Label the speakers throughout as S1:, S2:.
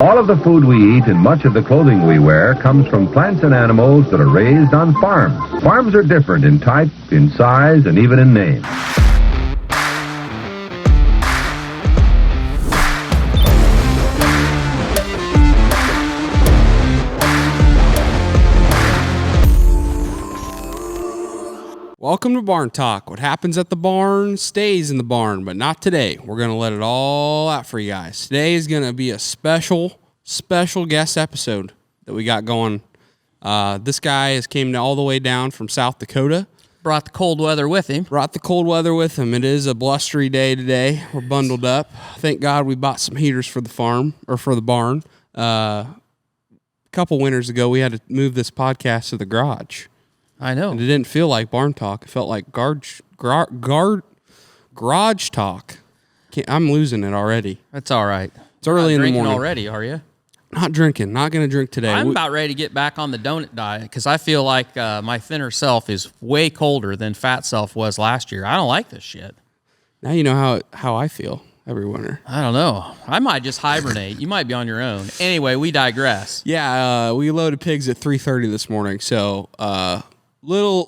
S1: All of the food we eat and much of the clothing we wear comes from plants and animals that are raised on farms. Farms are different in type, in size, and even in name.
S2: Welcome to Barn Talk. What happens at the barn stays in the barn, but not today. We're going to let it all out for you guys. Today is going to be a special guest episode that we got going. This guy came all the way down from South Dakota.
S3: Brought the cold weather with him.
S2: It is a blustery day today. We're bundled up. Thank God we bought some heaters for the farm, or for the barn. A couple winters ago, we had to move this podcast to the garage.
S3: I know.
S2: And it didn't feel like barn talk. It felt like garage talk. I'm losing it already.
S3: That's all right.
S2: It's early in the morning.
S3: Already, are you?
S2: Not drinking. Not going to drink today.
S3: I'm about ready to get back on the donut diet because I feel like my thinner self is way colder than fat self was last year. I don't like this shit.
S2: Now you know how I feel every winter.
S3: I don't know. I might just hibernate. You might be on your own. Anyway, we digress.
S2: Yeah, we loaded pigs at 3:30 this morning, so little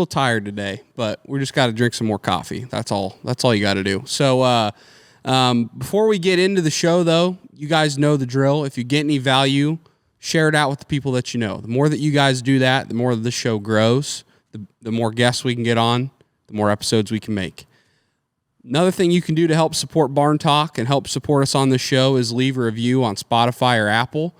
S2: tired today, but we just got to drink some more coffee. That's all you got to do. So before we get into the show, though, you guys know the drill. If you get any value, share it out with the people that you know. The more that you guys do that, the more this show grows, the more guests we can get on, the more episodes we can make. Another thing you can do to help support Barn Talk and help support us on this show is leave a review on Spotify or Apple.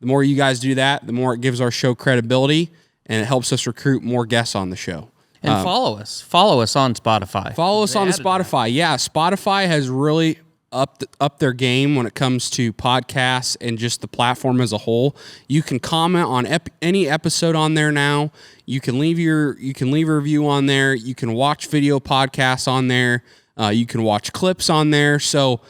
S2: The more you guys do that, the more it gives our show credibility, and it helps us recruit more guests on the show.
S3: And follow us. Follow us on Spotify.
S2: Follow us on Spotify. Yeah, Spotify has really upped their game when it comes to podcasts and just the platform as a whole. You can comment on any episode on there now. You can leave a review on there. You can watch video podcasts on there. You can watch clips on there. So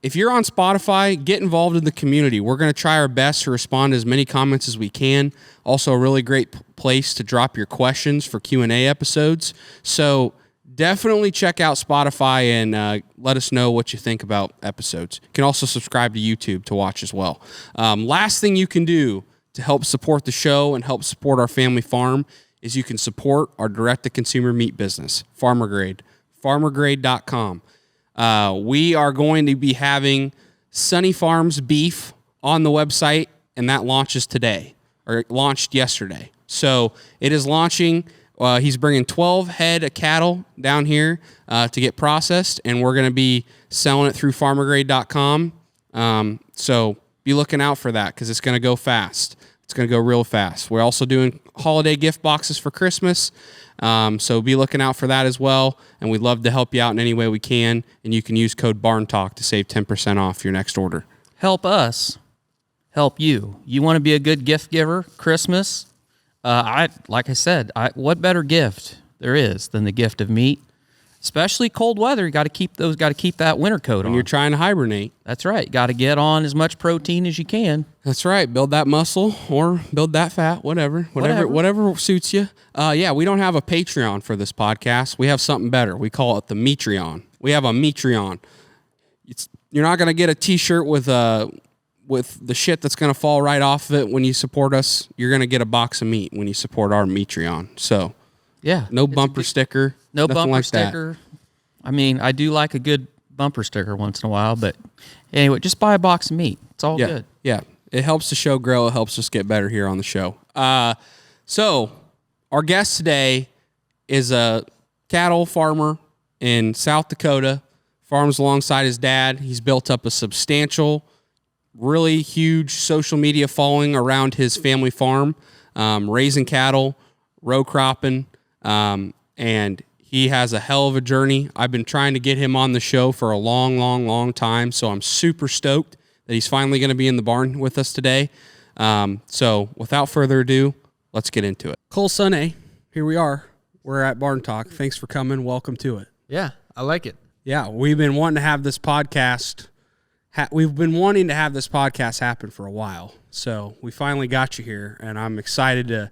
S2: if you're on Spotify, get involved in the community. We're going to try our best to respond to as many comments as we can. Also, a really great place to drop your questions for Q&A episodes. So definitely check out Spotify and let us know what you think about episodes. You can also subscribe to YouTube to watch as well. Last thing you can do to help support the show and help support our family farm is you can support our direct-to-consumer meat business, Farmer Grade, farmergrade.com. We are going to be having Sonne Farms beef on the website, and that launches today, or it launched yesterday. So it is launching. He's bringing 12 head of cattle down here to get processed, and we're going to be selling it through farmergrade.com. So be looking out for that because it's going to go fast. It's going to go real fast. We're also doing holiday gift boxes for Christmas. So be looking out for that as well, and we'd love to help you out in any way we can, and you can use code BARNTALK to save 10% off your next order.
S3: Help us help you. You want to be a good gift giver, Christmas? Like I said, what better gift there is than the gift of meat? Especially cold weather, you got to keep that winter coat on.
S2: When you're trying to hibernate.
S3: That's right. Got to get on as much protein as you can.
S2: That's right. Build that muscle or build that fat, whatever suits you. Yeah, we don't have a Patreon for this podcast. We have something better. We call it the Metreon. We have a Metreon. You're not going to get a T-shirt with the shit that's going to fall right off of it when you support us. You're going to get a box of meat when you support our Metreon. So,
S3: yeah,
S2: no bumper sticker.
S3: No bumper
S2: like
S3: sticker. That. I mean, I do like a good bumper sticker once in a while, but anyway, just buy a box of meat. It's all good.
S2: Yeah, it helps the show grow. It helps us get better here on the show. So our guest today is a cattle farmer in South Dakota. Farms alongside his dad. He's built up a substantial, really huge social media following around his family farm, raising cattle, row cropping, and he has a hell of a journey. I've been trying to get him on the show for a long time, so I'm super stoked that he's finally going to be in the barn with us today. So without further ado, let's get into it. Cole Sonne, here we are. We're at Barn Talk. Thanks for coming. Welcome to it.
S4: Yeah, I like it.
S2: Yeah, we've been wanting to have this podcast. We've been wanting to have this podcast happen for a while, so we finally got you here, and I'm excited to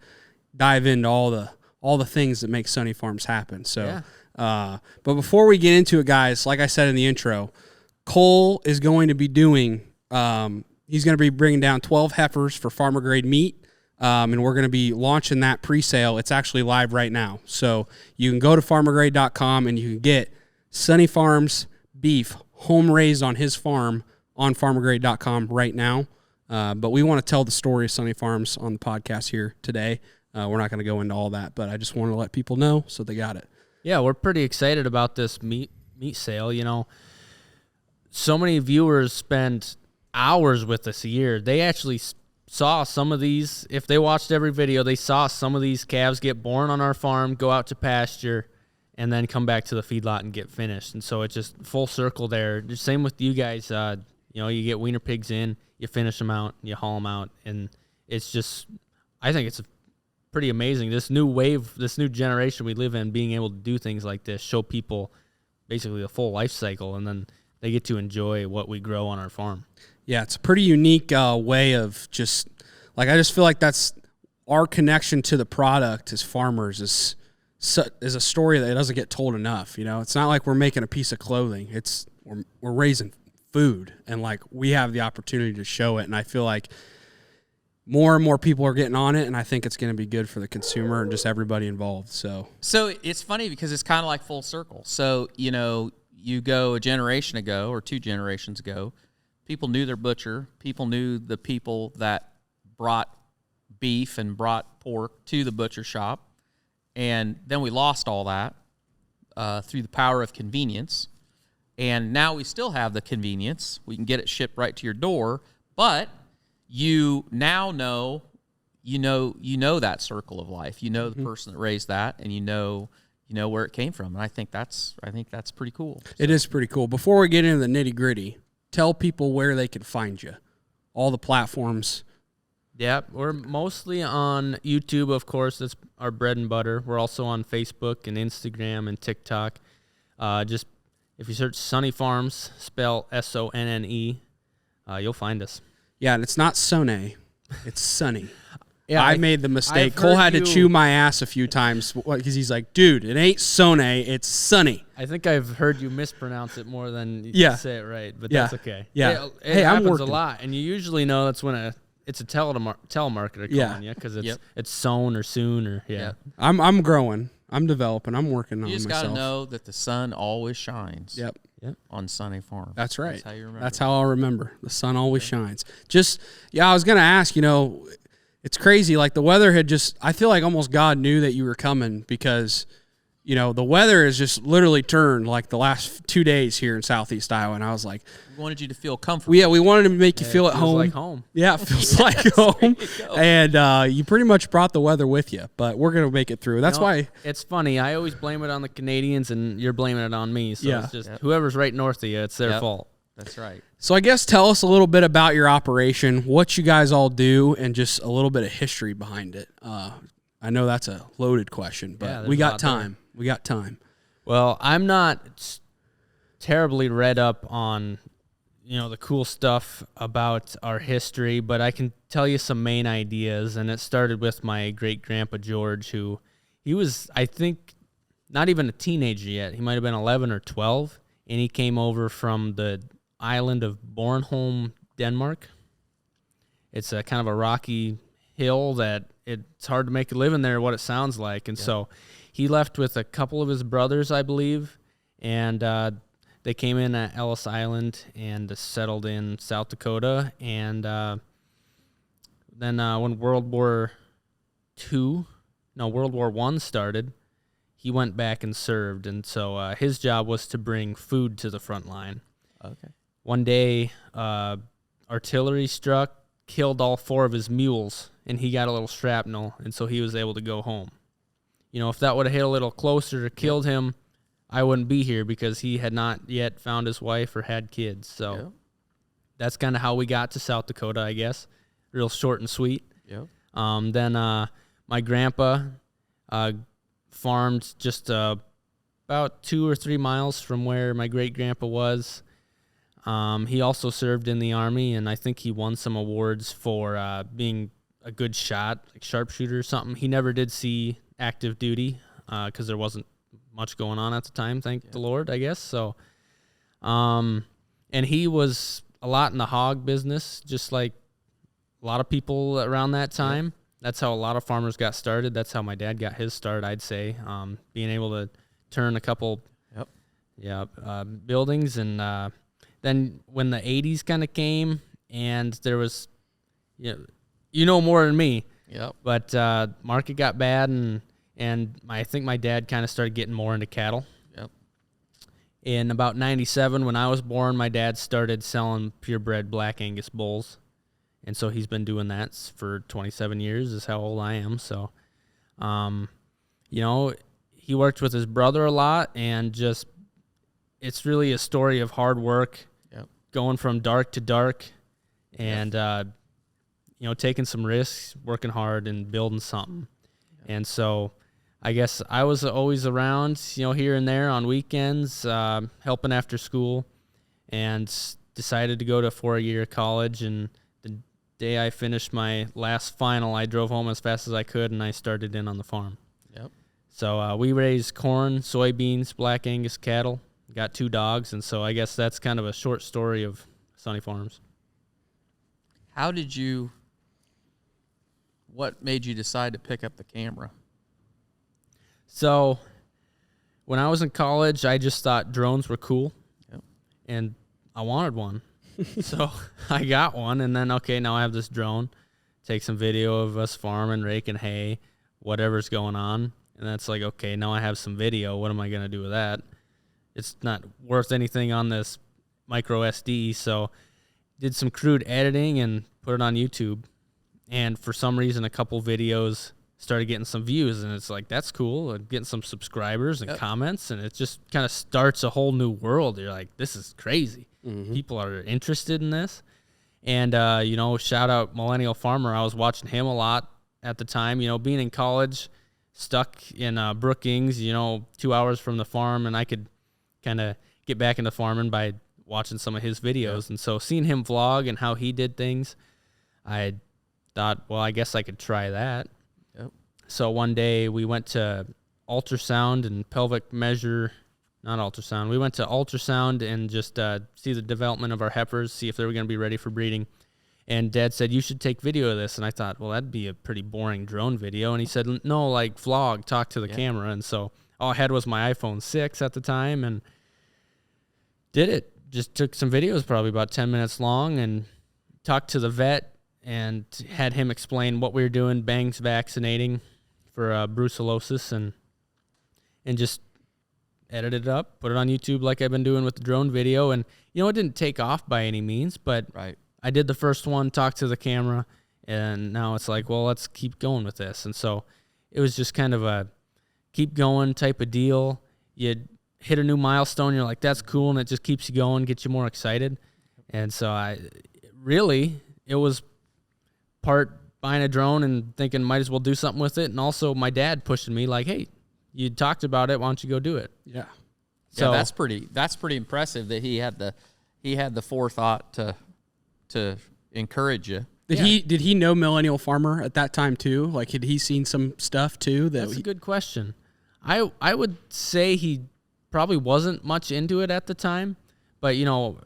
S2: dive into all the things that make Sonne Farms happen. So, yeah. But before we get into it, guys, like I said in the intro, Cole is going to be doing He's going to be bringing down 12 heifers for farmer grade meat. And we're going to be launching that pre-sale. It's actually live right now. So you can go to farmergrade.com and you can get Sonne Farms beef home raised on his farm on farmergrade.com right now. But we want to tell the story of Sonne Farms on the podcast here today. We're not going to go into all that, but I just want to let people know so they got it.
S4: Yeah, we're pretty excited about this meat sale. You know, so many viewers spend hours with us a year. They actually saw some of these. If they watched every video, they saw some of these calves get born on our farm, go out to pasture, and then come back to the feedlot and get finished. And so it's just full circle there. Just same with you guys. You know, you get wiener pigs in, you finish them out, you haul them out, and it's just, I think it's pretty amazing. This new wave, this new generation we live in, being able to do things like this, show people basically the full life cycle, and then they get to enjoy what we grow on our farm.
S2: Yeah, it's a pretty unique way of just, like, I just feel like that's our connection to the product as farmers is a story that doesn't get told enough. You know, it's not like we're making a piece of clothing. It's we're raising food, and like we have the opportunity to show it. And I feel like more and more people are getting on it, and I think it's going to be good for the consumer and just everybody involved. So
S3: it's funny because it's kind of like full circle. So, you know, you go a generation ago or 2 generations ago, people knew their butcher. People knew the people that brought beef and brought pork to the butcher shop. And then we lost all that through the power of convenience. And now we still have the convenience. We can get it shipped right to your door. But you now know, you know that circle of life. You know the person that raised that, and you know where it came from. And I think that's pretty cool. So.
S2: It is pretty cool. Before we get into the nitty gritty, tell people where they can find you. All the platforms.
S4: Yeah, we're mostly on YouTube, of course. That's our bread and butter. We're also on Facebook and Instagram and TikTok. Just if you search Sonne Farms, spell Sonne, you'll find us.
S2: Yeah, and it's not Sonne. It's Sonne.
S4: Yeah,
S2: I made the mistake. Cole had to chew my ass a few times because he's like, dude, it ain't Sonne, it's Sonne.
S4: I think I've heard you mispronounce it more than you say it right, but that's okay.
S2: Yeah.
S4: It happens a lot, and you usually know that's when it's a telemarketer calling you because it's Sonne or soon or
S2: I'm growing. I'm developing. I'm working on myself.
S3: You just got to know that the sun always shines.
S2: Yep.
S3: On Sonne Farm.
S2: That's right.
S3: That's how you remember.
S2: That's how I'll remember. The sun always shines. I was going to ask, it's crazy. Like the weather I feel like almost God knew that you were coming because, the weather has just literally turned like the last 2 days here in Southeast Iowa. And I was like,
S3: we wanted you to feel comfortable.
S2: We wanted to make you feel at home.
S4: Like home.
S2: Yeah, it feels like home. And you pretty much brought the weather with you, but we're going to make it through. That's why.
S4: It's funny. I always blame it on the Canadians, and you're blaming it on me. So it's just whoever's right north of you, it's their fault.
S3: That's right.
S2: So I guess tell us a little bit about your operation, what you guys all do, and just a little bit of history behind it. I know that's a loaded question, but we got time. We got time.
S4: Well, I'm not terribly read up on, the cool stuff about our history, but I can tell you some main ideas. And it started with my great-grandpa George, he was, I think, not even a teenager yet. He might have been 11 or 12, and he came over from the island of Bornholm, Denmark. It's a kind of a rocky hill that it's hard to make a living there, what it sounds like. And so he left with a couple of his brothers, I believe, and they came in at Ellis Island and settled in South Dakota. And then when World War I started, he went back and served. And so his job was to bring food to the front line.
S3: Okay.
S4: One day, artillery struck, killed all 4 of his mules, and he got a little shrapnel, and so he was able to go home. If that would have hit a little closer or killed him, I wouldn't be here because he had not yet found his wife or had kids. So that's kind of how we got to South Dakota, I guess. Real short and sweet.
S3: Yep.
S4: Then my grandpa farmed just about 2 or 3 miles from where my great-grandpa was. He also served in the Army, and I think he won some awards for being a good shot, like sharpshooter or something. He never did see active duty because there wasn't much going on at the time, thank the Lord, I guess. So, and he was a lot in the hog business, just like a lot of people around that time. That's how a lot of farmers got started. That's how my dad got his start, I'd say. Being able to turn a couple buildings. And then when the 80s kind of came and there was, you know more than me.
S3: Yep.
S4: But market got bad, and I think my dad kind of started getting more into cattle.
S3: Yep.
S4: In about 97, when I was born, my dad started selling purebred Black Angus bulls. And so he's been doing that for 27 years is how old I am. So, he worked with his brother a lot, and just it's really a story of hard work, going from dark to dark, and, taking some risks, working hard, and building something. And so I guess I was always around, here and there on weekends, helping after school, and decided to go to a 4-year college. And the day I finished my last final, I drove home as fast as I could, and I started in on the farm.
S3: Yep.
S4: So we raised corn, soybeans, Black Angus cattle, got 2 dogs, and so I guess that's kind of a short story of Sonne Farms.
S3: What made you decide to pick up the camera?
S4: So when I was in college, I just thought drones were cool, and I wanted one. So I got one, and then, now I have this drone. Take some video of us farming, raking hay, whatever's going on. And that's like, now I have some video. What am I going to do with that? It's not worth anything on this micro SD, so did some crude editing and put it on YouTube. And for some reason, a couple videos started getting some views, and it's like, that's cool. And getting some subscribers and comments, and it just kind of starts a whole new world. You're like, this is crazy. Mm-hmm. People are interested in this. And, shout out Millennial Farmer. I was watching him a lot at the time, being in college, stuck in Brookings, 2 hours from the farm, and I could kind of get back into farming by watching some of his videos. And so seeing him vlog and how he did things, I thought, well, I guess I could try that. Yep. So one day we went to ultrasound and pelvic measure, not ultrasound. We went to ultrasound and just see the development of our heifers, see if they were going to be ready for breeding. And Dad said, you should take video of this. And I thought, well, that'd be a pretty boring drone video. And he said, no, like vlog, talk to the camera. And so all I had was my iPhone 6 at the time and did it. Just took some videos, probably about 10 minutes long, and talked to the vet and had him explain what we were doing, bangs vaccinating for brucellosis, and just edited it up, put it on YouTube like I've been doing with the drone video. And, it didn't take off by any means, but I did the first one, talked to the camera, and now it's like, well, let's keep going with this. And so it was just kind of a keep going type of deal. You hit a new milestone, you're like, that's cool, and it just keeps you going, gets you more excited. And so it was part buying a drone and thinking might as well do something with it, and also my dad pushing me like, hey, you talked about it, why don't you go do it?
S2: Yeah.
S3: So that's pretty impressive that he had the forethought to encourage you.
S2: Did he know Millennial Farmer at that time too? Like, had he seen some stuff too?
S4: That's a good question. I would say he probably wasn't much into it at the time, but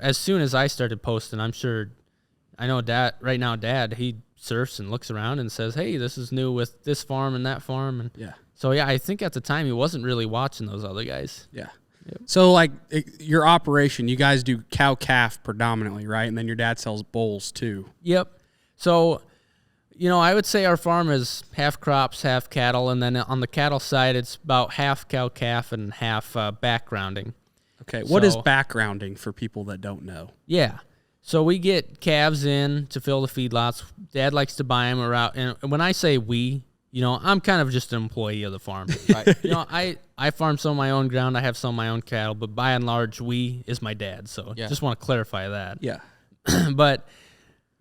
S4: as soon as I started posting, I'm sure, I know Dad right now. Dad, he surfs and looks around and says, "Hey, this is new with this farm and that farm." And so I think at the time he wasn't really watching those other guys.
S2: Yeah. Yep. So like your operation, you guys do cow calf predominantly, right? And then your dad sells bulls too.
S4: Yep. So, I would say our farm is half crops, half cattle, and then on the cattle side, it's about half cow calf and half backgrounding.
S2: Okay. What is backgrounding for people that don't know?
S4: Yeah. So we get calves in to fill the feedlots. Dad likes to buy them around, and when I say we, I'm kind of just an employee of the farm. Right? I farm some of my own ground. I have some of my own cattle, but by and large, we is my dad. So just want to clarify that.
S2: Yeah.
S4: But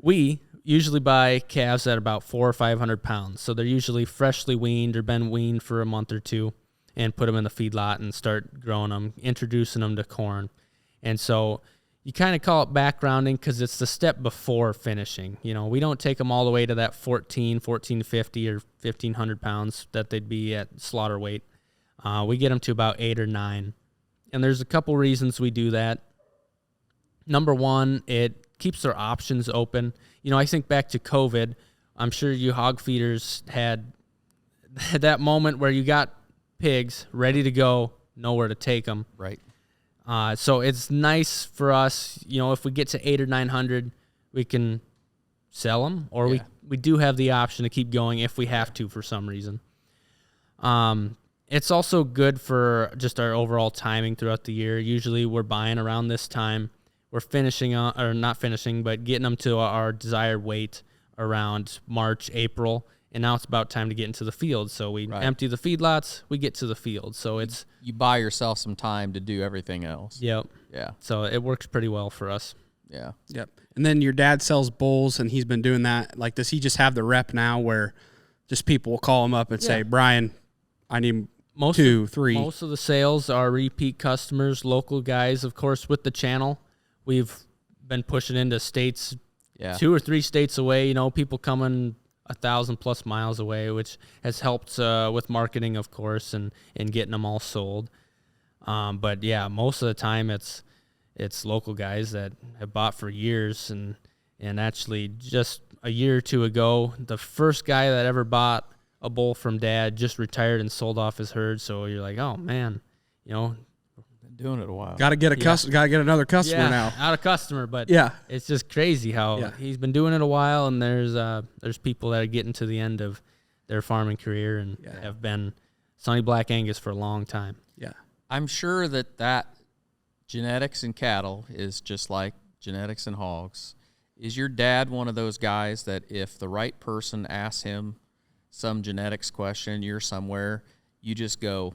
S4: we usually buy calves at about 400 or 500 pounds. So they're usually freshly weaned or been weaned for a month or two, and put them in the feedlot and start growing them, introducing them to corn. And so you kind of call it backgrounding because it's the step before finishing. We don't take them all the way to that 1450 or 1,500 pounds that they'd be at slaughter weight. We get them to about 8 or 9. And there's a couple reasons we do that. Number one, it keeps their options open. You know, I think back to COVID. I'm sure you hog feeders had that moment where you got pigs ready to go, nowhere to take them.
S3: Right.
S4: So it's nice for us, you know, if we get to 800 or 900, we can sell them, or we do have the option to keep going if we have to for some reason. It's also good for just our overall timing throughout the year. Usually we're buying around this time. We're finishing on, or not finishing, but getting them to our desired weight around March, April. And now it's about time to get into the field. So we empty the feedlots, we get to the field. So it's...
S3: You buy yourself some time to do everything else.
S4: Yep.
S3: Yeah.
S4: So it works pretty well for us.
S3: Yeah.
S2: Yep. And then your dad sells bulls, and he's been doing that. Like, does he just have the rep now where just people will call him up and say, Brian, I need two, three?
S4: Most of the sales are repeat customers, local guys. Of course, with the channel, we've been pushing into states, 2 or 3 states away. You know, people coming 1,000+ miles away, which has helped with marketing, of course, and getting them all sold. But yeah, most of the time it's local guys that have bought for years, and actually just a year or two ago, the first guy that ever bought a bull from Dad just retired and sold off his herd. So you're like, oh man, you know,
S3: Been doing it a while.
S2: Got to get got to get another customer now.
S4: Not a customer, but it's just crazy how he's been doing it a while, and there's people that are getting to the end of their farming career and have been Sonne Black Angus for a long time.
S2: Yeah.
S3: I'm sure that genetics in cattle is just like genetics in hogs. Is your dad one of those guys that if the right person asks him some genetics question, you're somewhere, you just go,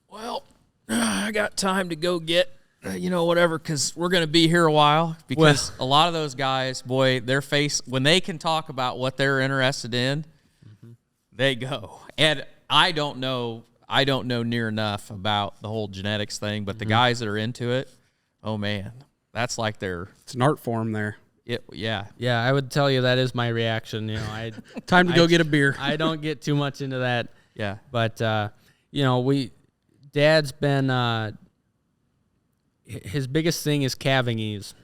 S3: well, I got time to go get, whatever, because we're going to be here a while? Because a lot of those guys, boy, their face, when they can talk about what they're interested in, they go. And I don't know near enough about the whole genetics thing, but the guys that are into it, oh man, that's like
S2: it's an art form there.
S4: Yeah, I would tell you that is my reaction. You know,
S2: time to go get a beer.
S4: I don't get too much into that.
S3: Yeah,
S4: but Dad's been his biggest thing is calving ease.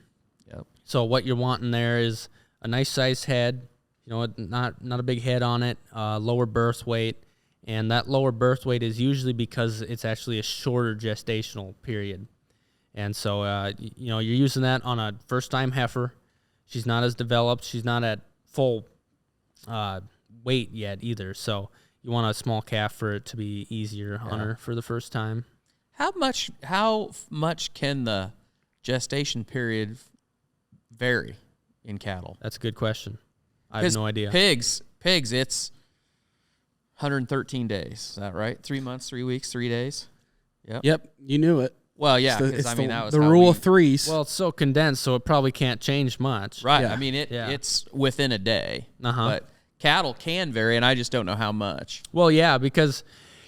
S3: Yep.
S4: So what you're wanting there is a nice sized head. You know, not a big head on it. Lower birth weight. And that lower birth weight is usually because it's actually a shorter gestational period. And so, you're using that on a first-time heifer. She's not as developed. She's not at full weight yet either. So you want a small calf for it to be easier on her for the first time.
S3: How much can the gestation period vary in cattle?
S4: That's a good question. I have no idea.
S3: Pigs, it's 113 days. Is that right? 3 months, 3 weeks, 3 days?
S2: Yep, you knew it.
S3: Well, yeah,
S2: because
S3: that was
S2: the rule of threes.
S4: Well, it's so condensed, so it probably can't change much.
S3: Right.
S2: Yeah.
S3: I mean, it's within a day.
S4: Uh-huh.
S3: But cattle can vary, and I just don't know how much.
S4: Well, yeah, because,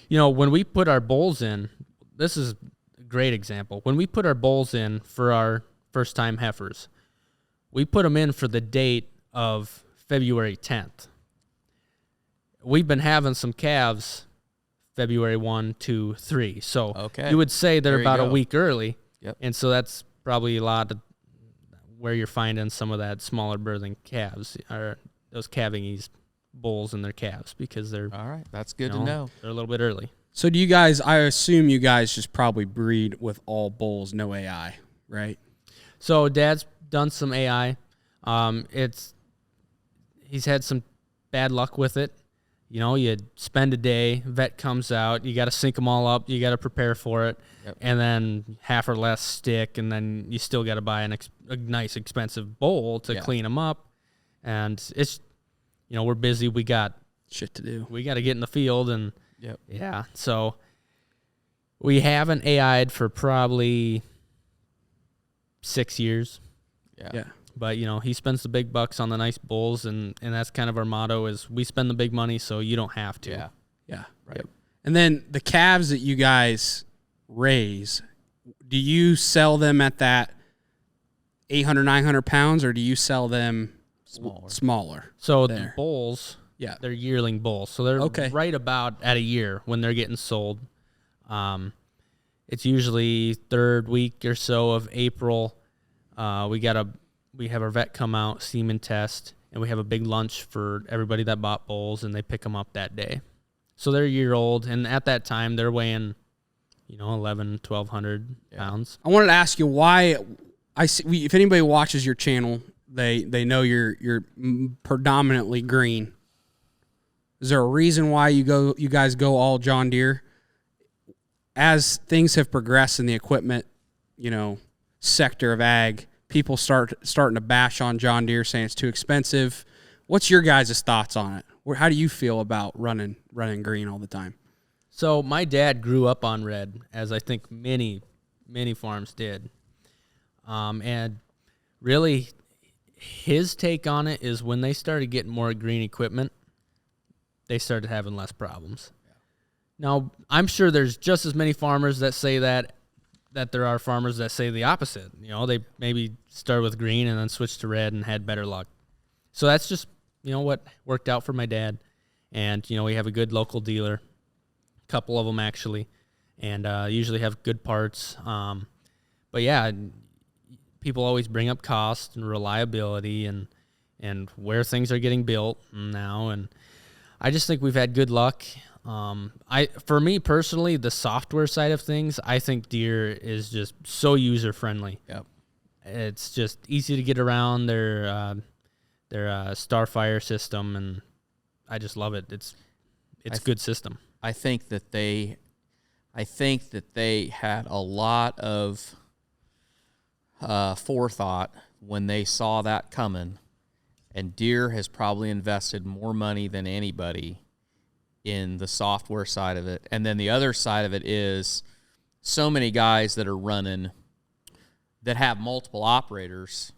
S4: when we put our bulls in, this is a great example. When we put our bulls in for our first-time heifers, we put them in for the date of February 10th. We've been having some calves February 1, 2, 3. So you would say they're about a week early.
S3: Yep.
S4: And so that's probably a lot of where you're finding some of that smaller birthing calves, or those calving ease bulls and their calves, because they're...
S3: All right, that's good to know.
S4: They're a little bit early.
S2: So I assume you guys just probably breed with all bulls, no AI, right?
S4: So Dad's done some AI. He's had some bad luck with it. You spend a day, vet comes out, you got to sync them all up, you got to prepare for it, and then half or less stick, and then you still got to buy a nice expensive bowl to clean them up. And it's, we're busy, we got
S2: shit to do.
S4: We got to get in the field, and so we haven't AI'd for probably 6 years.
S2: Yeah.
S4: But, he spends the big bucks on the nice bulls, and that's kind of our motto is we spend the big money so you don't have to.
S2: Yeah.
S3: Right.
S2: Yep. And then the calves that you guys raise, do you sell them at that 800, 900 pounds, or do you sell them smaller?
S4: So the bulls, they're yearling bulls. So they're right about at a year when they're getting sold. It's usually third week or so of April. We got a we have our vet come out, semen test, and we have a big lunch for everybody that bought bulls, and they pick them up that day. So they're a year old, and at that time they're weighing, 1,100 pounds.
S2: I wanted to ask you why. If anybody watches your channel, they know you're predominantly green. Is there a reason why you guys go all John Deere? As things have progressed in the equipment, sector of ag, people starting to bash on John Deere, saying it's too expensive. What's your guys' thoughts on it? How do you feel about running green all the time?
S4: So my dad grew up on red, as I think many farms did. And really, his take on it is when they started getting more green equipment, they started having less problems. Yeah. Now, I'm sure there's just as many farmers that say that there are farmers that say the opposite. They maybe started with green and then switched to red and had better luck. So that's just, what worked out for my dad. And, we have a good local dealer, a couple of them actually, and usually have good parts. But yeah, people always bring up cost and reliability and where things are getting built now. And I just think we've had good luck. For me personally, the software side of things, I think Deere is just so user friendly.
S3: Yep.
S4: It's just easy to get around their Starfire system, and I just love it. It's a good system.
S3: I think that they had a lot of forethought when they saw that coming, and Deere has probably invested more money than anybody in the software side of it. And then the other side of it is so many guys that are running that have multiple operators.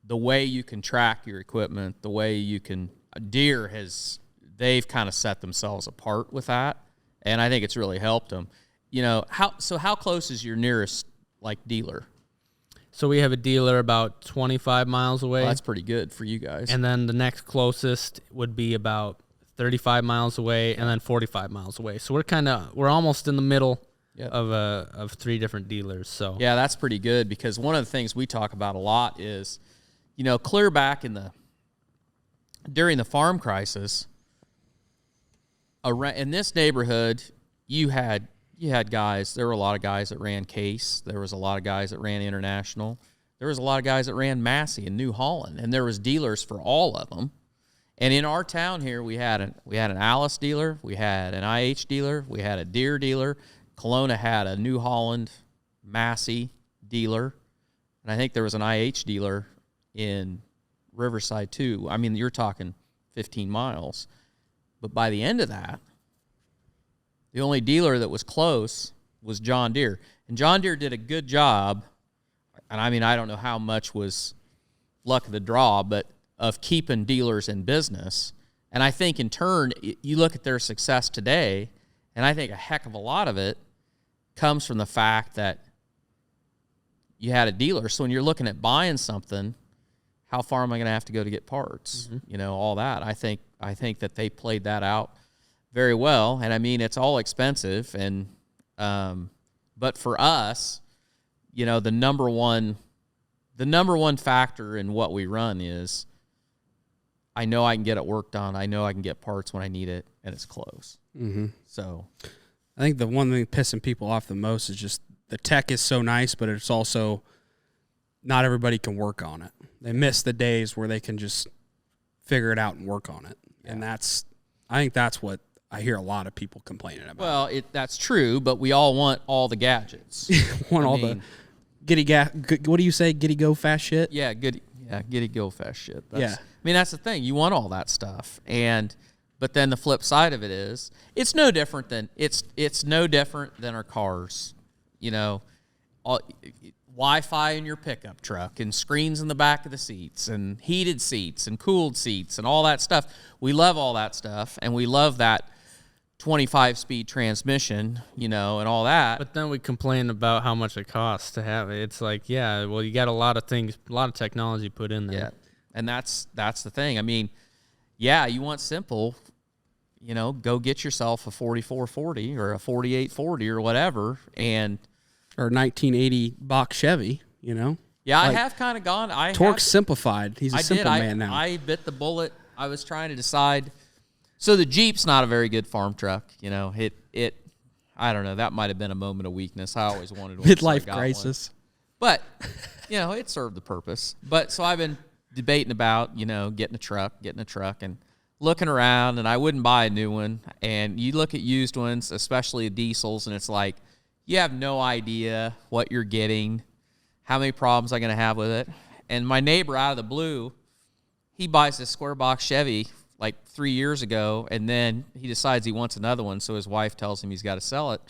S3: The way you can track your equipment, the way you can, Deere they've kind of set themselves apart with that, and I think it's really helped them. How close is your nearest dealer?
S4: So we have a dealer about 25 miles away.
S3: Well, that's pretty good for you guys.
S4: And then the next closest would be about 35 miles away, and then 45 miles away. So we're almost in the middle of three different dealers. So
S3: yeah, that's pretty good, because one of the things we talk about a lot is, clear back during the farm crisis, in this neighborhood, you had guys. There were a lot of guys that ran Case. There was a lot of guys that ran International. There was a lot of guys that ran Massey and New Holland, and there was dealers for all of them. And in our town here, we had an Alice dealer, we had an IH dealer, we had a Deere dealer. Kelowna had a New Holland Massey dealer, and I think there was an IH dealer in Riverside too. I mean, you're talking 15 miles. But by the end of that, the only dealer that was close was John Deere. And John Deere did a good job, and I mean, I don't know how much was luck of the draw, but of keeping dealers in business. And I think in turn, you look at their success today, and I think a heck of a lot of it comes from the fact that you had a dealer. So when you're looking at buying something, how far am I going to have to go to get parts? Mm-hmm. All that. I think that they played that out very well. And I mean, it's all expensive. And but for us, the number one factor in what we run is, I know I can get it work done. I know I can get parts when I need it, and it's close.
S2: Mm-hmm.
S3: So
S2: I think the one thing pissing people off the most is just the tech is so nice, but it's also not everybody can work on it. They miss the days where they can just figure it out and work on it. Yeah. And I think that's what I hear a lot of people complaining about.
S3: Well, that's true, but we all want all the gadgets.
S2: The what do you say? Giddy go fast shit?
S3: Yeah, giddy go fast shit. I mean, that's the thing. You want all that stuff. But then the flip side of it is, it's no different than our cars. Wi-Fi in your pickup truck, and screens in the back of the seats, and heated seats and cooled seats and all that stuff. We love all that stuff, and we love that 25-speed transmission, and all that.
S4: But then we complain about how much it costs to have it. It's like, yeah, well, you got a lot of things, a lot of technology put in there.
S3: Yeah, and that's the thing. I mean, yeah, you want simple, go get yourself a 4440 or a 4840 or whatever, or
S2: a 1980 box Chevy,
S3: Yeah,
S2: Like,
S3: I have kind of gone.
S2: Torque's simplified. He's a simple man now.
S3: I bit the bullet. I was trying to decide. So the Jeep's not a very good farm truck. You know, it. I don't know. That might have been a moment of weakness. I always wanted one.
S2: Midlife crisis.
S3: But, you know, it served the purpose. But so I've been debating about, you know, getting a truck and looking around, and I wouldn't buy a new one. And you look at used ones, especially diesels, and it's like you have no idea what you're getting, how many problems I'm going to have with it. And my neighbor out of the blue, he buys this square box Chevy like 3 years ago, and then he decides he wants another one, so his wife tells him he's got to sell it.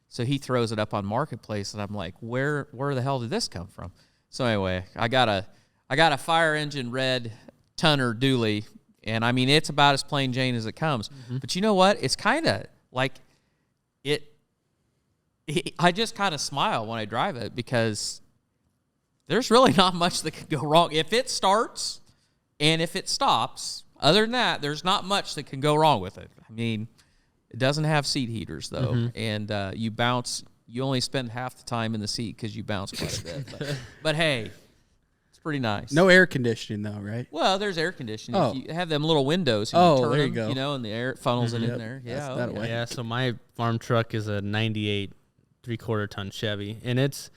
S3: So he throws it up on Marketplace, and I'm like, where the hell did this come from? So anyway, I got a fire engine red Tunner dually, and I mean it's about as plain Jane as it comes. Mm-hmm. But you know what? It's kind of like I just kind of smile when I drive it because there's really not much that could go wrong. If it starts and if it stops, other than that, there's not much that can go wrong with it. I mean, it doesn't have seat heaters, though, and you bounce. You only spend half the time in the seat because you bounce quite a bit. But hey, it's pretty nice.
S2: No air conditioning, though, right?
S3: Well, there's air conditioning.
S2: Oh.
S3: If you have them little windows. And you turn
S2: there you
S3: them,
S2: go.
S3: You know, and the air funnels it in there. Yeah,
S2: that way.
S4: Yeah, so my farm truck is a 98 3/4 ton Chevy, and it's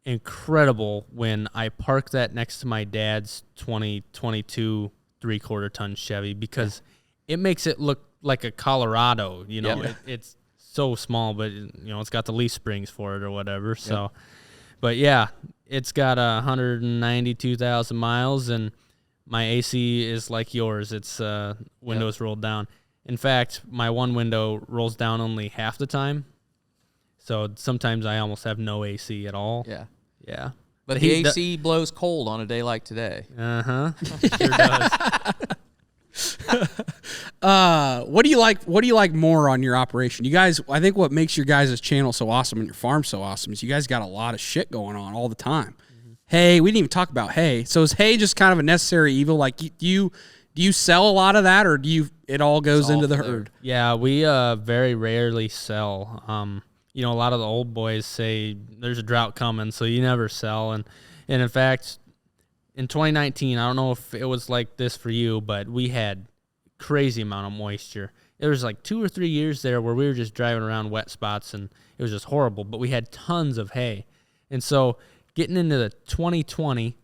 S4: incredible when I park that next to my dad's 2022 3/4 ton Chevy because it makes it look like a Colorado, you know. It's so small, but you know it's got the leaf springs for it or whatever. So, but yeah, it's got 192,000 miles, and my AC is like yours. It's windows rolled down. In fact, my one window rolls down only half the time, so sometimes I almost have no AC at all. Yeah.
S3: But the AC blows cold on a day like today.
S4: Sure does.
S2: What do you like? What do you like more on your operation? You guys, I think what makes your guys' channel so awesome and your farm so awesome is you guys got a lot of shit going on all the time. Hay, we didn't even talk about hay. So is hay just kind of a necessary evil? Like, do you sell a lot of that, or it all goes into the herd?
S4: Yeah, we very rarely sell. You know, a lot of the old boys say there's a drought coming, so you never sell. And in fact, in 2019, I don't know if it was like this for you, but we had crazy amount of moisture. There was like 2 or 3 years there where we were just driving around wet spots, and it was just horrible. But we had tons of hay. And so getting into the 2020,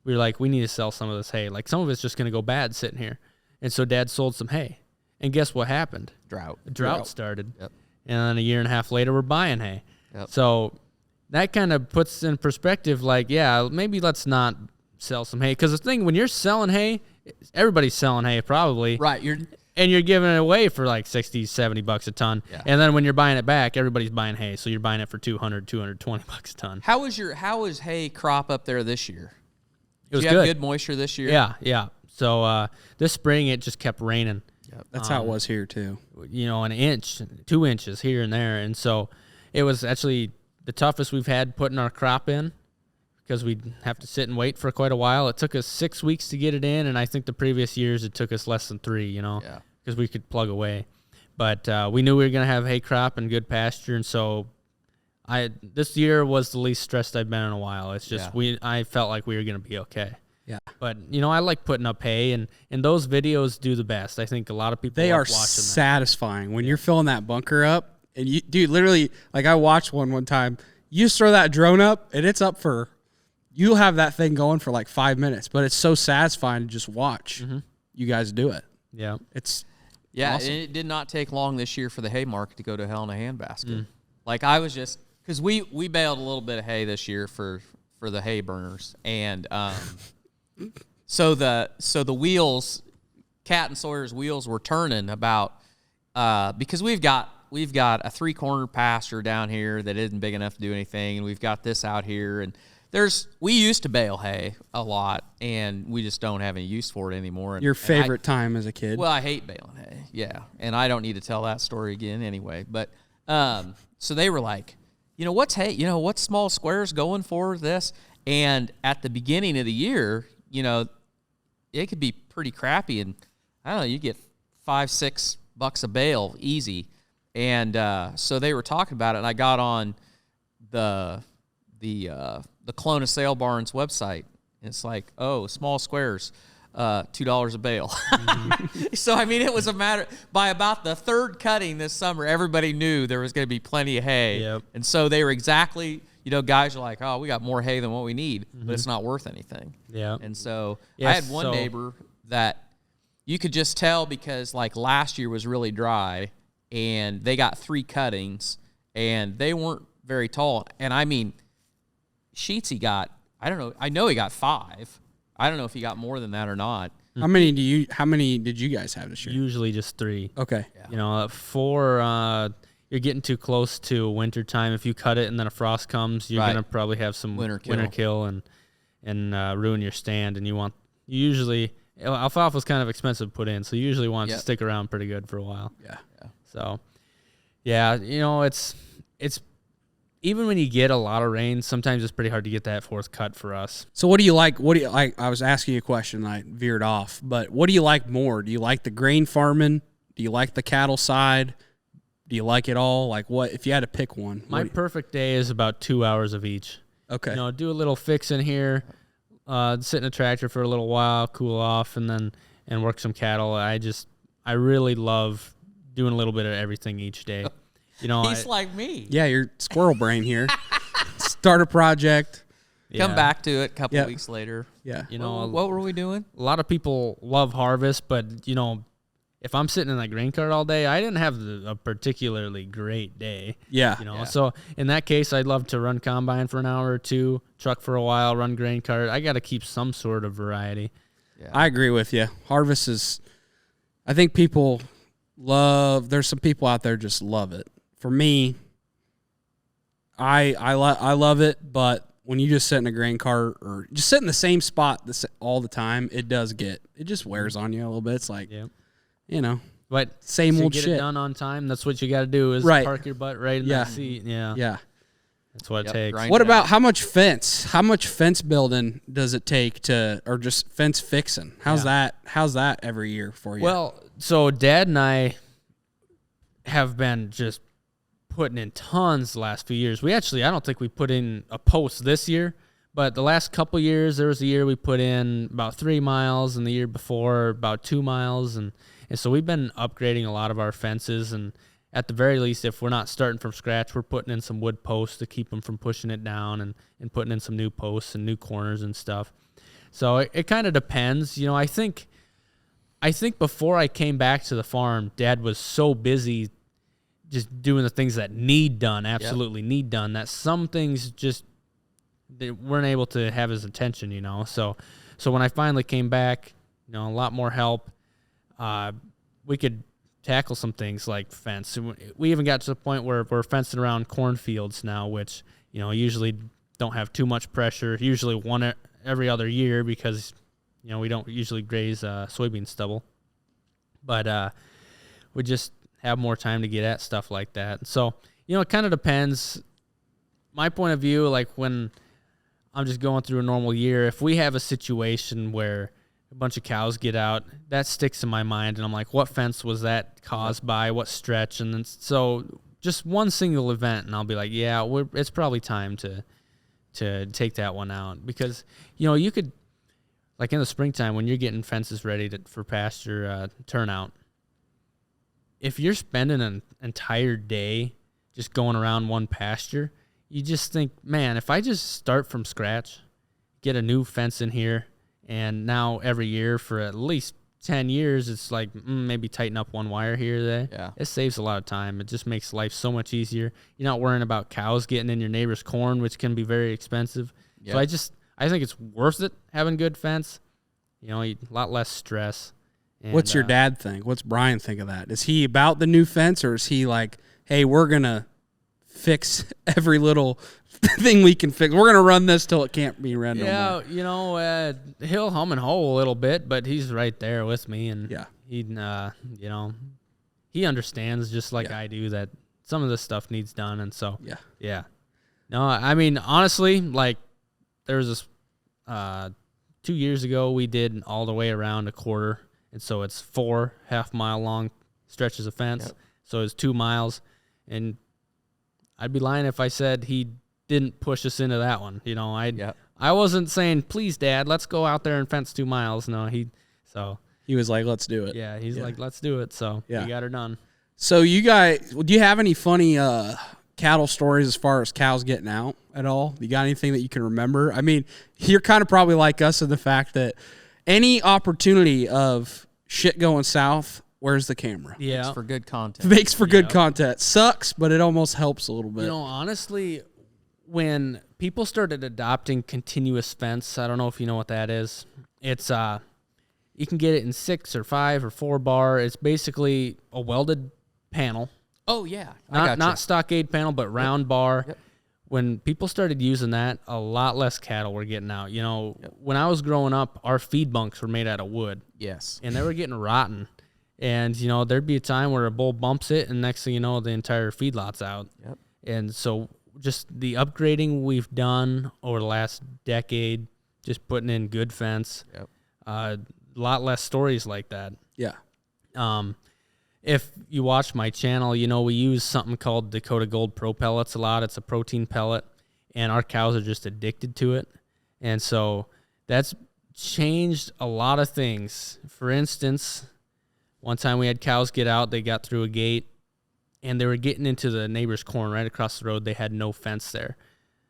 S4: we were like, we need to sell some of this hay. Like, some of it's just going to go bad sitting here. And so Dad sold some hay. And guess what happened? Drought started.
S3: Yep.
S4: And then a year and a half later, we're buying hay.
S3: Yep.
S4: So that kind of puts in perspective, like, yeah, maybe let's not sell some hay. Because the thing, when you're selling hay, everybody's selling hay probably.
S3: Right.
S4: And you're giving it away for like 60, 70 bucks a ton. Yeah. And then when you're buying it back, everybody's buying hay. So you're buying it for 200, 220 bucks a ton.
S3: How was hay crop up there this year?
S4: It was
S3: Did you have good moisture this year?
S4: Yeah. So this spring, it just kept raining.
S2: Yep. That's how it was here, too.
S4: You know, an inch, 2 inches here and there. And so it was actually the toughest we've had putting our crop in because we'd have to sit and wait for quite a while. It took us 6 weeks to get it in, and I think the previous years it took us less than 3, you know, because we could plug away. But we knew we were going to have hay crop and good pasture, and so this year was the least stressed I've been in a while. It's just I felt like we were going to be okay. Yeah. But, you know, I like putting up hay, and those videos do the best. I think a lot of people
S2: They
S4: like
S2: are
S4: watching
S2: satisfying when you're filling that bunker up. And, you, dude, literally, like I watched one time. You just throw that drone up, and it's up for – you'll have that thing going for like 5 minutes. But it's so satisfying to just watch you guys do it.
S4: Yeah.
S2: It's
S3: Yeah,
S2: awesome.
S3: and it did not take long this year for the hay market to go to hell in a handbasket. Like, I was just – because we baled a little bit of hay this year for the hay burners. And so the wheels, Cat and Sawyer's wheels were turning about because we've got a 3-corner pasture down here that isn't big enough to do anything, and we've got this out here, and we used to bale hay a lot, and we just don't have any use for it anymore.
S2: Your favorite time as a kid?
S3: Well, I hate baling hay, yeah, and I don't need to tell that story again anyway. But so they were like, you know, what's hay? You know, what's small squares going for this? And at the beginning of the year, you know, it could be pretty crappy, and I don't know, you get $5-6 a bale easy. And so they were talking about it, and I got on the the Kelowna Sale Barns website. It's like, oh, small squares, $2 a bale. So, I mean, it was a matter, by about the third cutting this summer, everybody knew there was going to be plenty of hay.
S4: Yep.
S3: And so they were exactly, guys are like, oh, we got more hay than what we need, but it's not worth anything.
S4: Yeah.
S3: And so I
S4: Yes,
S3: had one neighbor that you could just tell because, like, last year was really dry, and they got 3 cuttings, and they weren't very tall. And, I mean, Sheetsy got, I don't know, I know he got 5. I don't know if he got more than that or not.
S2: How many did you guys have this year?
S4: Usually just 3.
S2: Okay.
S4: Yeah. 4, you're getting too close to winter time. If you cut it and then a frost comes, you're going to probably have some winter kill and ruin your stand. And alfalfa's kind of expensive to put in, so you usually want it to stick around pretty good for a while.
S2: Yeah.
S4: So, yeah, it's even when you get a lot of rain, sometimes it's pretty hard to get that 4th cut for us.
S2: So what do you like? I was asking you a question, I veered off, but what do you like more? Do you like the grain farming? Do you like the cattle side? Do you like it all? Like, what if you had to pick one?
S4: My perfect day is about 2 hours of each.
S2: Okay.
S4: Do a little fix in here, sit in a tractor for a little while, cool off, and work some cattle. I really love doing a little bit of everything each day.
S3: He's like me.
S2: Yeah, you're squirrel brain here. Start a project.
S3: Come back to it a couple weeks later.
S2: Yeah.
S3: What were we doing?
S4: A lot of people love harvest, but, if I'm sitting in that grain cart all day, I didn't have a particularly great day.
S2: Yeah.
S4: So in that case, I'd love to run combine for an hour or 2, truck for a while, run grain cart. I got to keep some sort of variety.
S2: Yeah. I agree with you. Harvest is, I think there's some people out there just love it. For me, I love it, but when you just sit in a grain cart or just sit in the same spot all the time, it just wears on you a little bit. It's like,
S4: but
S2: same old
S4: shit. Get it done on time. That's what you got to do is park your butt right in that seat. Yeah. That's what it takes.
S2: What about how much fence building does it take or just fence fixing? How's that every year for you?
S4: Well, so Dad and I have been just putting in tons the last few years. I don't think we put in a post this year, but the last couple years, there was a year we put in about 3 miles, and the year before about 2 miles, and so we've been upgrading a lot of our fences, and at the very least, if we're not starting from scratch, we're putting in some wood posts to keep them from pushing it down, and putting in some new posts and new corners and stuff. So it kind of depends. I think before I came back to the farm, Dad was so busy just doing the things that need done, need done, that some things they weren't able to have his attention, So when I finally came back, a lot more help. We could tackle some things like fence. We even got to the point where we're fencing around cornfields now, which, usually don't have too much pressure, usually one every other year because, we don't usually graze soybean stubble. But we just have more time to get at stuff like that. So, it kind of depends. My point of view, like when I'm just going through a normal year, if we have a situation where a bunch of cows get out, that sticks in my mind, and I'm like, what fence was that caused by? What stretch? And then, so just one single event, and I'll be like, yeah, it's probably time to take that one out. Because, you could, like in the springtime when you're getting fences ready for pasture turnout, if you're spending an entire day just going around one pasture, you just think, man, if I just start from scratch, get a new fence in here, and now every year for at least 10 years, it's like maybe tighten up one wire here or there.
S3: Yeah.
S4: It saves a lot of time. It just makes life so much easier. You're not worrying about cows getting in your neighbor's corn, which can be very expensive. Yep. So I think it's worth it having good fence. A lot less stress. And,
S2: what's your dad think? What's Brian think of that? Is he about the new fence, or is he like, hey, we're going to fix every little thing we can fix? We're going to run this till it can't be run no more.
S4: He'll hum and haw a little bit, but he's right there with me. And he understands just like I do that some of this stuff needs done. And so, yeah. No, I mean, honestly, like there was this 2 years ago, we did all the way around a quarter. And so it's 4 half-mile long stretches of fence. Yep. So it's 2 miles. And I'd be lying if I said he didn't push us into that one. I wasn't saying, please, Dad, let's go out there and fence 2 miles. No, he
S2: was like, let's do it.
S4: Yeah, he's like, let's do it. So we got her done.
S2: So you guys, do you have any funny cattle stories as far as cows getting out at all? You got anything that you can remember? I mean, you're kind of probably like us in the fact that any opportunity of shit going south, where's the camera?
S3: Yeah. Makes for good content.
S2: Makes for good content. Sucks, but it almost helps a little bit.
S4: Honestly, when people started adopting continuous fence, I don't know if you know what that is. It's you can get it in 6 or 5 or 4 bar. It's basically a welded panel.
S3: Oh yeah,
S4: not stockade panel, but round bar. Yep. When people started using that, a lot less cattle were getting out. When I was growing up, our feed bunks were made out of wood.
S3: Yes,
S4: and they were getting rotten. And there'd be a time where a bull bumps it, and next thing you know, the entire feedlot's out.
S3: Yep.
S4: And so, just the upgrading we've done over the last decade, just putting in good fence.
S3: Yep.
S4: A lot less stories like that.
S2: Yeah.
S4: If you watch my channel, we use something called Dakota Gold Pro Pellets a lot. It's a protein pellet, and our cows are just addicted to it. And so that's changed a lot of things. For instance, one time we had cows get out, they got through a gate, and they were getting into the neighbor's corn right across the road. They had no fence there.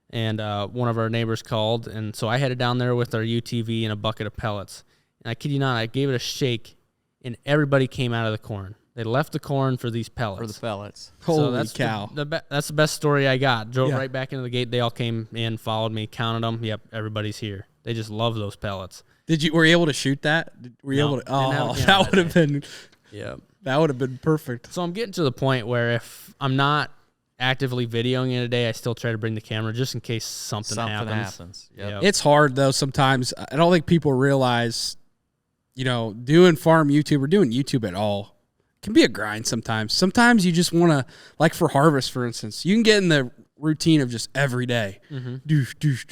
S4: And one of our neighbors called, and so I headed down there with our UTV and a bucket of pellets. And I kid you not, I gave it a shake, and everybody came out of the corn. They left the corn for these pellets.
S3: For the pellets.
S2: Holy cow.
S4: That's the best story I got. Drove right back into the gate. They all came in, followed me, counted them. Yep, everybody's here. They just love those pellets.
S2: Were you able to shoot that? Were you able to? Oh, that would have been.
S4: Yeah.
S2: That would have been perfect.
S4: So I'm getting to the point where if I'm not actively videoing it a day, I still try to bring the camera just in case something happens.
S3: Yep.
S2: It's hard though sometimes. I don't think people realize, doing farm YouTube or doing YouTube at all can be a grind sometimes. Sometimes you just want to, like for harvest, for instance, you can get in the routine of just every day,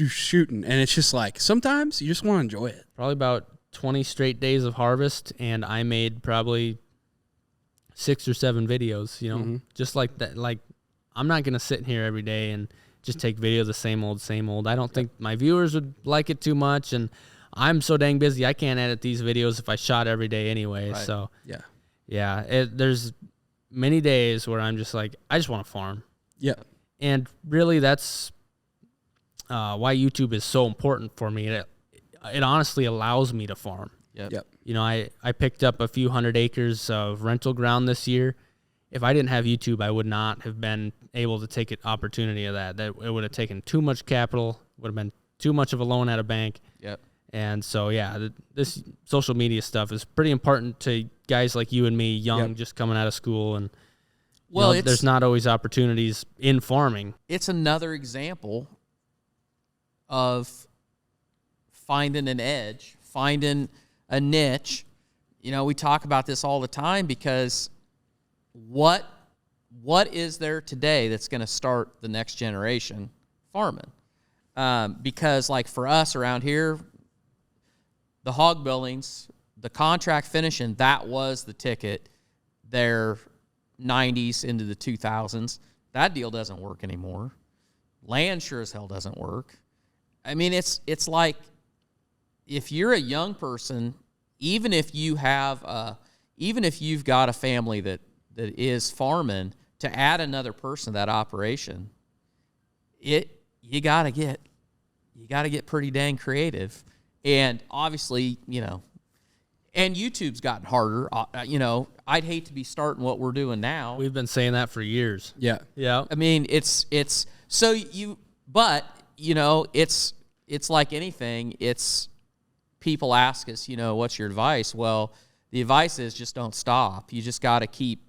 S2: shooting. And it's just like, sometimes you just want to enjoy it.
S4: Probably about 20 straight days of harvest, and I made probably 6 or 7 videos, just like that. Like, I'm not going to sit in here every day and just take videos of the same old. I don't think my viewers would like it too much, and I'm so dang busy, I can't edit these videos if I shot every day anyway. Right. So, there's many days where I'm just like, I just want to farm.
S2: Yeah.
S4: And really, that's why YouTube is so important for me. It honestly allows me to farm.
S3: Yep.
S4: I picked up a few 100 acres of rental ground this year. If I didn't have YouTube, I would not have been able to take an opportunity of that. It would have taken too much capital, would have been too much of a loan at a bank.
S3: Yep.
S4: And so, this social media stuff is pretty important to guys like you and me, young, just coming out of school. And there's not always opportunities in farming.
S3: It's another example of finding an edge, finding a niche. We talk about this all the time because what is there today that's going to start the next generation farming? Because like for us around here, the hog buildings, the contract finishing, that was the ticket. Their 90s into the 2000s. That deal doesn't work anymore. Land sure as hell doesn't work. I mean, it's like if you're a young person, even if you've got a family that is farming, to add another person to that operation, you gotta get pretty dang creative. And obviously, and YouTube's gotten harder. I'd hate to be starting what we're doing now.
S4: We've been saying that for years.
S2: Yeah.
S4: Yeah.
S3: I mean, it's like anything. It's people ask us, what's your advice? Well, the advice is just don't stop. You just got to keep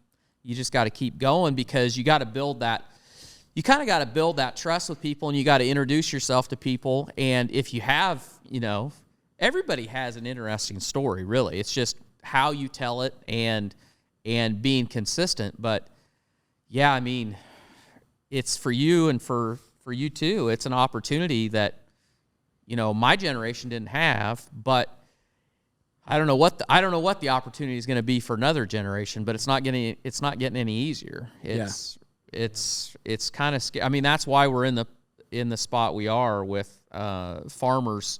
S3: going, because you got to build that. You kind of got to build that trust with people, and you got to introduce yourself to people. And if you have, everybody has an interesting story, really. It's just how you tell it and being consistent. But yeah, I mean, it's for you and for you too. It's an opportunity that, my generation didn't have, but I don't know what the opportunity is going to be for another generation, but it's not getting any easier. It's kind of scary. I mean, that's why we're in in the spot we are with farmers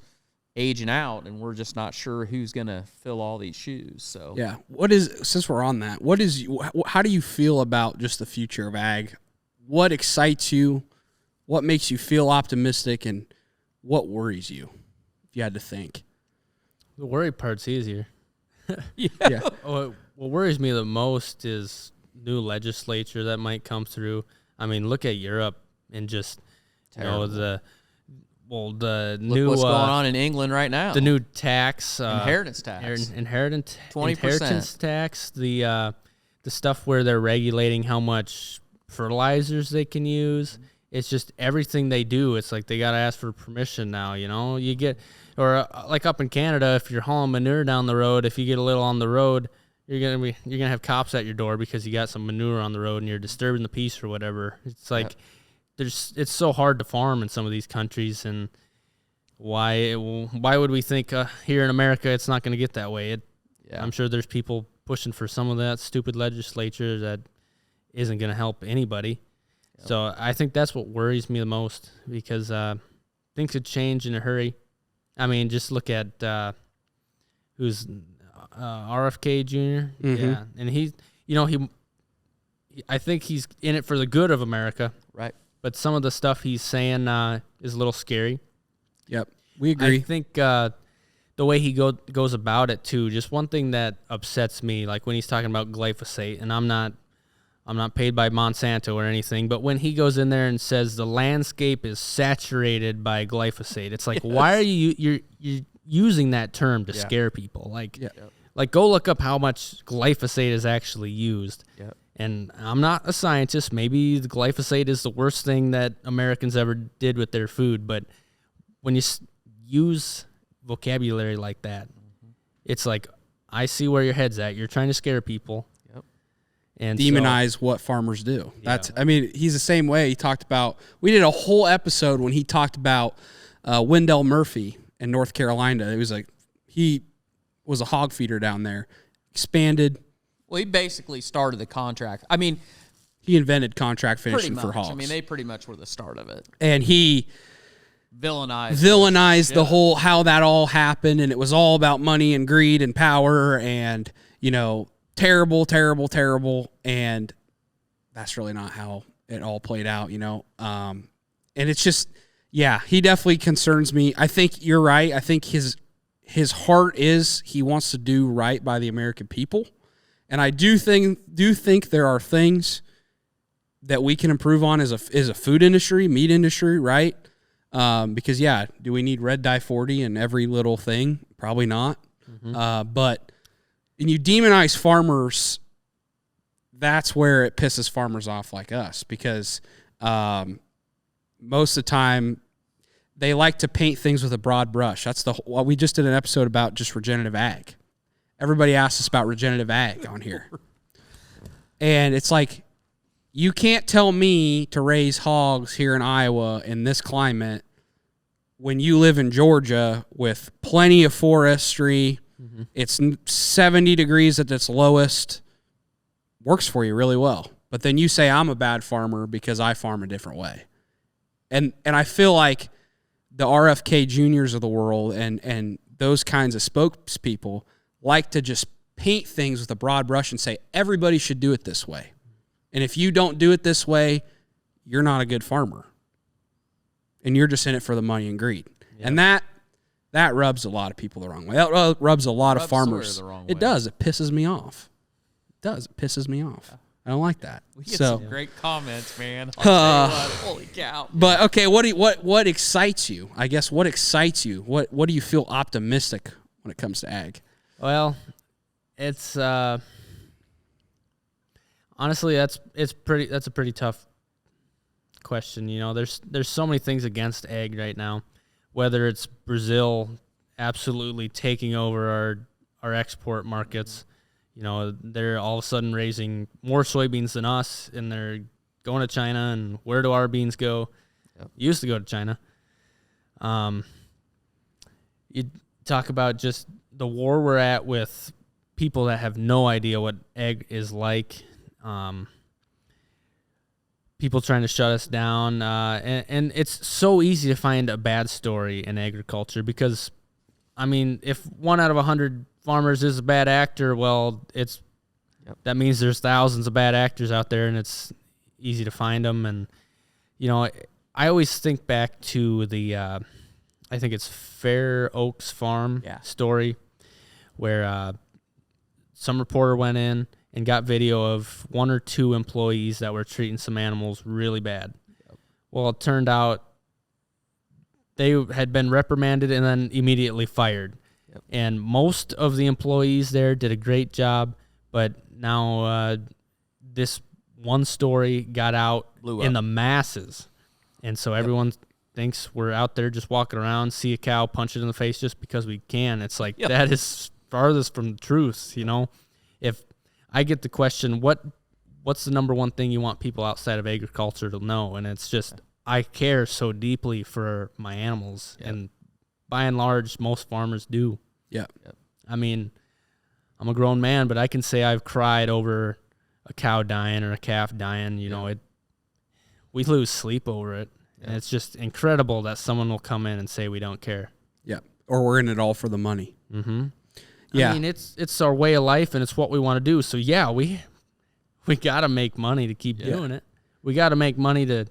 S3: aging out, and we're just not sure who's going to fill all these shoes. So
S2: yeah, since we're on that, how do you feel about just the future of ag? What excites you? What makes you feel optimistic, and what worries you? If you had to think,
S4: The worry part's easier.
S2: yeah.
S4: What worries me the most is new legislature that might come through. I mean, look at Europe and just the new
S3: what's going on in England right now.
S4: The new tax,
S3: inheritance tax,
S4: 20% tax. The stuff where they're regulating how much fertilizers they can use. It's just everything they do. It's like they got to ask for permission now. You get, or like up in Canada, if you're hauling manure down the road, if you get a little on the road, you're gonna have cops at your door because you got some manure on the road and you're disturbing the peace or whatever. It's like it's so hard to farm in some of these countries, and why would we think here in America it's not going to get that way? I'm sure there's people pushing for some of that stupid legislature that isn't going to help anybody. So I think that's what worries me the most, because things could change in a hurry. I mean, just look at who's RFK Jr.
S2: Mm-hmm.
S4: Yeah, and I think he's in it for the good of America.
S3: right?
S4: But some of the stuff he's saying is a little scary.
S2: Yep, we agree.
S4: I think the way he goes about it too. Just one thing that upsets me, like when he's talking about glyphosate, and I'm not paid by Monsanto or anything, but when he goes in there and says the landscape is saturated by glyphosate, it's like, why are you're using that term to scare people? Like go look up how much glyphosate is actually used.
S3: Yep.
S4: And I'm not a scientist. Maybe the glyphosate is the worst thing that Americans ever did with their food, but when you use vocabulary like that, it's like, I see where your head's at. You're trying to scare people. And
S2: demonize what farmers do. He's the same way. He talked about, we did a whole episode when he talked about Wendell Murphy in North Carolina. It was like, he was a hog feeder down there, expanded.
S3: Well, he basically started the contract. I mean,
S2: he invented contract finishing for hogs.
S3: I mean, they pretty much were the start of it.
S2: And he
S3: villainized
S2: the whole, how that all happened, and it was all about money and greed and power and, terrible, terrible, terrible, and that's really not how it all played out, and it's just, he definitely concerns me. I think you're right. I think his heart is, he wants to do right by the American people, and I do think there are things that we can improve on as a food industry, meat industry, right? Because do we need red dye 40 in every little thing? Probably not. Mm-hmm. But and you demonize farmers, that's where it pisses farmers off like us, because most of the time they like to paint things with a broad brush. That's we just did an episode about just regenerative ag. Everybody asks us about regenerative ag on here. And it's like, you can't tell me to raise hogs here in Iowa in this climate when you live in Georgia with plenty of forestry. Mm-hmm. It's 70 degrees at its lowest. Works for you really well. But then you say I'm a bad farmer because I farm a different way. And I feel like the RFK Juniors of the world and those kinds of spokespeople like to just paint things with a broad brush and say everybody should do it this way. And if you don't do it this way, you're not a good farmer. And you're just in it for the money and greed. Yep. And that rubs a lot of people the wrong way. That rubs a lot of farmers
S3: the wrong way.
S2: It does. It pisses me off. It does. It pisses me off. Yeah. I don't like that.
S3: We get some great comments, man. I'll tell you what, holy cow.
S2: But okay, what excites you? I guess what excites you? What do you feel optimistic when it comes to ag?
S4: Well, it's honestly that's a pretty tough question. There's so many things against ag right now. Whether it's Brazil absolutely taking over our export markets, they're all of a sudden raising more soybeans than us, and they're going to China. And where do our beans go? Yep. Used to go to China. You talk about just the war we're at with people that have no idea what ag is like. people trying to shut us down. And it's so easy to find a bad story in agriculture because, I mean, if 1 out of 100 farmers is a bad actor, well, that means there's thousands of bad actors out there, and it's easy to find them. And, you know, I always think back to the, I think it's Fair Oaks Farm story, where some reporter went in and got video of 1 or 2 employees that were treating some animals really bad. Yep. Well, it turned out they had been reprimanded and then immediately fired. Yep. And most of the employees there did a great job, but now this one story got out in the masses. And so everyone thinks we're out there just walking around, see a cow, punch it in the face just because we can. It's like, that is farthest from the truth, you know? If I get the question, what's the number one thing you want people outside of agriculture to know? And it's just, I care so deeply for my animals. And by and large, most farmers do.
S2: Yeah.
S4: I mean, I'm a grown man, but I can say I've cried over a cow dying or a calf dying. You know, we lose sleep over it. And it's just incredible that someone will come in and say we don't care.
S2: Yeah. Or we're in it all for the money.
S4: Mm-hmm.
S2: Yeah.
S4: I mean, it's our way of life, and it's what we want to do. So, we got to make money to keep doing it. We got to make money to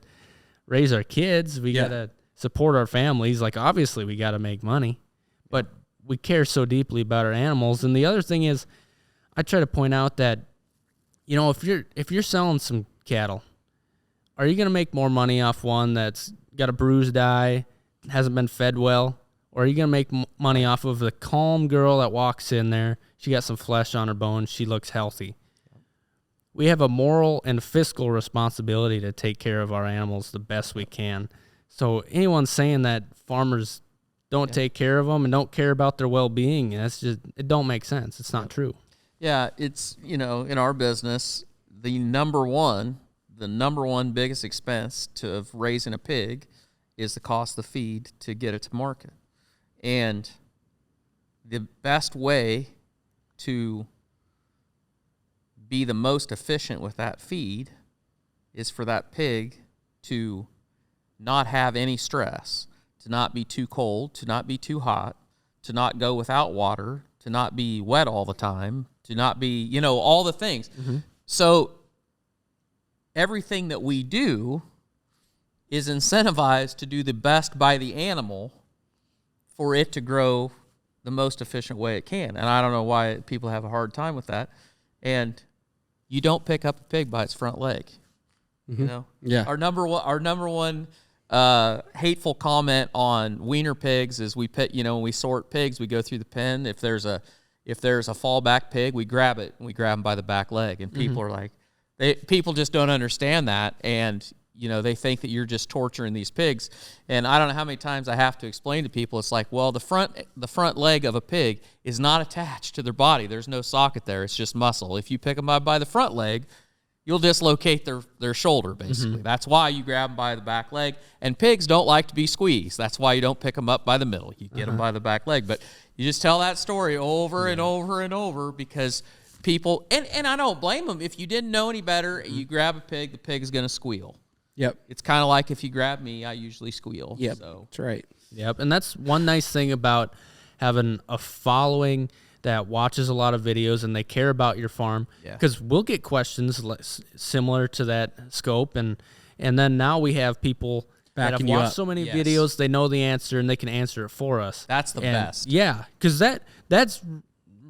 S4: raise our kids. We got to support our families. Like, obviously, we got to make money. But we care so deeply about our animals. And the other thing is, I try to point out that, you know, if you're selling some cattle, are you going to make more money off one that's got a bruised eye, hasn't been fed well? Or are you going to make money off of the calm girl that walks in there? She got some flesh on her bones. She looks healthy. We have a moral and fiscal responsibility to take care of our animals the best we can. So anyone saying that farmers don't take care of them and don't care about their well-being, that's just, it don't make sense. It's not true.
S5: Yeah, it's, you know, in our business, the number one biggest expense of raising a pig is the cost of the feed to get it to market. And the best way to be the most efficient with that feed is for that pig to not have any stress, to not be too cold, to not be too hot, to not go without water, to not be wet all the time, to not be, you know, all the things. Mm-hmm. So everything that we do is incentivized to do the best by the animal for it to grow the most efficient way it can. And I don't know why people have a hard time with that. And you don't pick up a pig by its front leg. Mm-hmm. You know?
S2: Yeah.
S5: Our number one hateful comment on wiener pigs is we pit, you know, when we sort pigs, we go through the pen. If there's a fallback pig, we grab it and we grab them by the back leg. And people are like, people just don't understand that. And you know, they think that you're just torturing these pigs. And I don't know how many times I have to explain to people, it's like, well, the front leg of a pig is not attached to their body. There's no socket there. It's just muscle. If you pick them up by the front leg, you'll dislocate their shoulder, basically. Mm-hmm. That's why you grab them by the back leg. And pigs don't like to be squeezed. That's why you don't pick them up by the middle. You get them by the back leg. But you just tell that story over and over and over because people, and I don't blame them. If you didn't know any better, you grab a pig, the pig is going to squeal.
S2: Yep.
S5: It's kind of like if you grab me, I usually squeal.
S2: Yep.
S5: So.
S2: That's right.
S4: Yep. And that's one nice thing about having a following that watches a lot of videos and they care about your farm. Because we'll get questions similar to that scope. And then now we have people that have watched so many videos, they know the answer and they can answer it for us.
S5: That's the best.
S4: Yeah. Because that's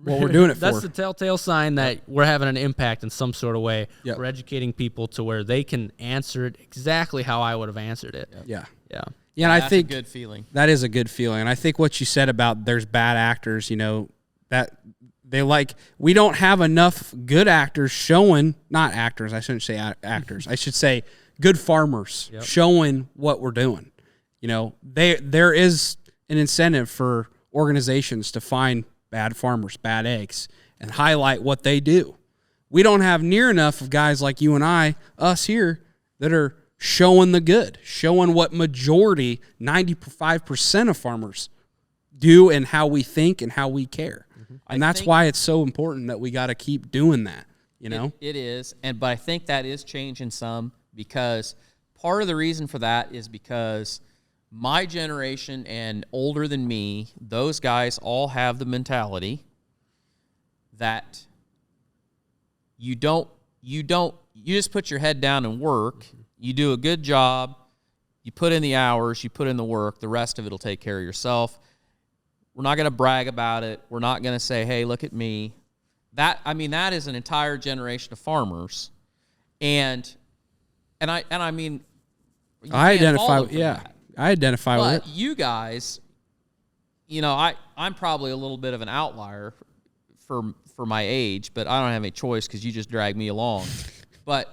S2: what we're doing it for.
S4: That's the telltale sign that we're having an impact in some sort of way.
S2: Yep.
S4: We're educating people to where they can answer it exactly how I would have answered it.
S2: Yeah.
S4: Yeah.
S2: Yeah, and I think
S5: that's a good feeling.
S2: That is a good feeling. And I think what you said about there's bad actors, you know, that they like, we don't have enough good actors showing, not actors, I shouldn't say actors, I should say good farmers showing what we're doing. You know, there is an incentive for organizations to find bad farmers, bad eggs, and highlight what they do. We don't have near enough of guys like you and us here, that are showing the good, showing what majority, 95% of farmers do and how we think and how we care. Mm-hmm. And that's why it's so important that we got to keep doing that, you know?
S5: It is, but I think that is changing some because part of the reason for that is because my generation and older than me, those guys all have the mentality that you just put your head down and work. You do a good job. You put in the hours. You put in the work. The rest of it will take care of yourself. We're not going to brag about it. We're not going to say, hey, look at me. That is an entire generation of farmers. And I mean,
S2: I identify with that. I identify with it.
S5: But you guys, I'm probably a little bit of an outlier for my age, but I don't have any choice because you just drag me along. But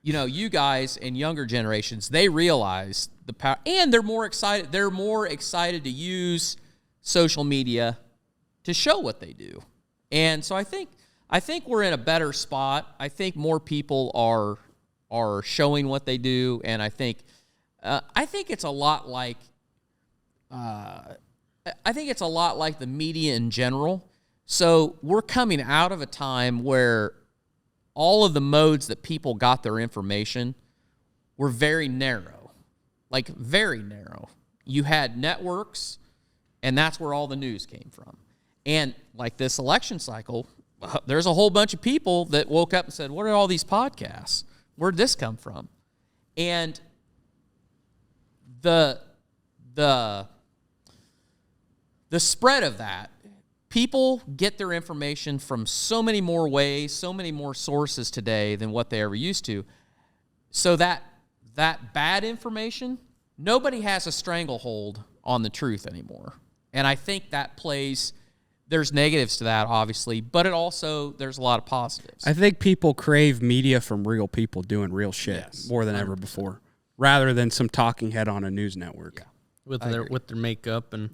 S5: you guys and younger generations, they realize the power, and they're more excited. They're more excited to use social media to show what they do. And so I think we're in a better spot. I think more people are showing what they do, and I think it's a lot like the media in general. So we're coming out of a time where all of the modes that people got their information were very narrow, like very narrow. You had networks, and that's where all the news came from. And like this election cycle, there's a whole bunch of people that woke up and said, what are all these podcasts? Where'd this come from? And the spread of that, people get their information from so many more ways, so many more sources today than what they ever used to. So that bad information, nobody has a stranglehold on the truth anymore. And I think that there's negatives to that, obviously, but there's a lot of positives.
S2: I think people crave media from real people doing real shit more than 100%. Ever before, rather than some talking head on a news network.
S4: Yeah. With their makeup and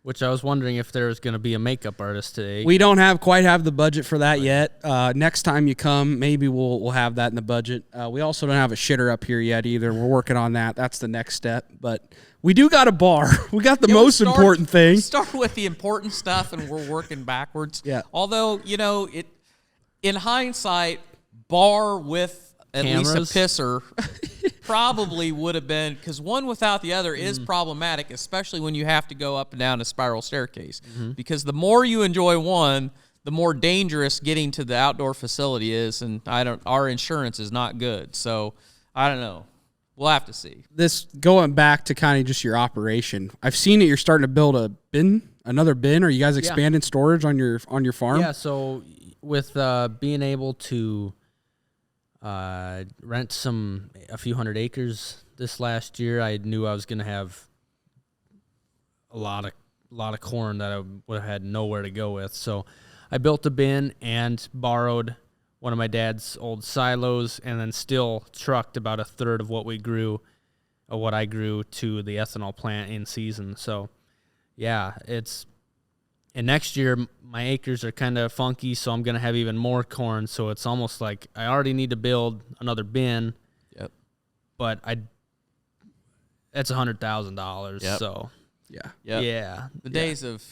S4: which I was wondering if there was going to be a makeup artist today.
S2: We don't quite have the budget for that yet. Next time you come, maybe we'll have that in the budget. We also don't have a shitter up here yet either. We're working on that. That's the next step. But we do got a bar. We got the most important thing.
S5: We start with the important stuff, and we're working backwards.
S2: Yeah.
S5: Although, in hindsight, bar with at least a pisser probably would have been, because one without the other is problematic, especially when you have to go up and down a spiral staircase. Because the more you enjoy one, the more dangerous getting to the outdoor facility is, and our insurance is not good. So I don't know. We'll have to see.
S2: This going back to kind of just your operation. I've seen that you're starting to build another bin. Are you guys expanding storage on your farm?
S4: Yeah. So with being able to rent a few hundred acres this last year, I knew I was going to have a lot of corn that I would have had nowhere to go with. So I built a bin and borrowed one of my dad's old silos, and then still trucked about a third of what I grew to the ethanol plant in season. So yeah, and next year my acres are kind of funky, so I'm going to have even more corn. So it's almost like I already need to build another bin.
S5: Yep.
S4: But that's $100,000.
S5: Yep.
S4: So
S5: Yep.
S4: yeah.
S5: The days of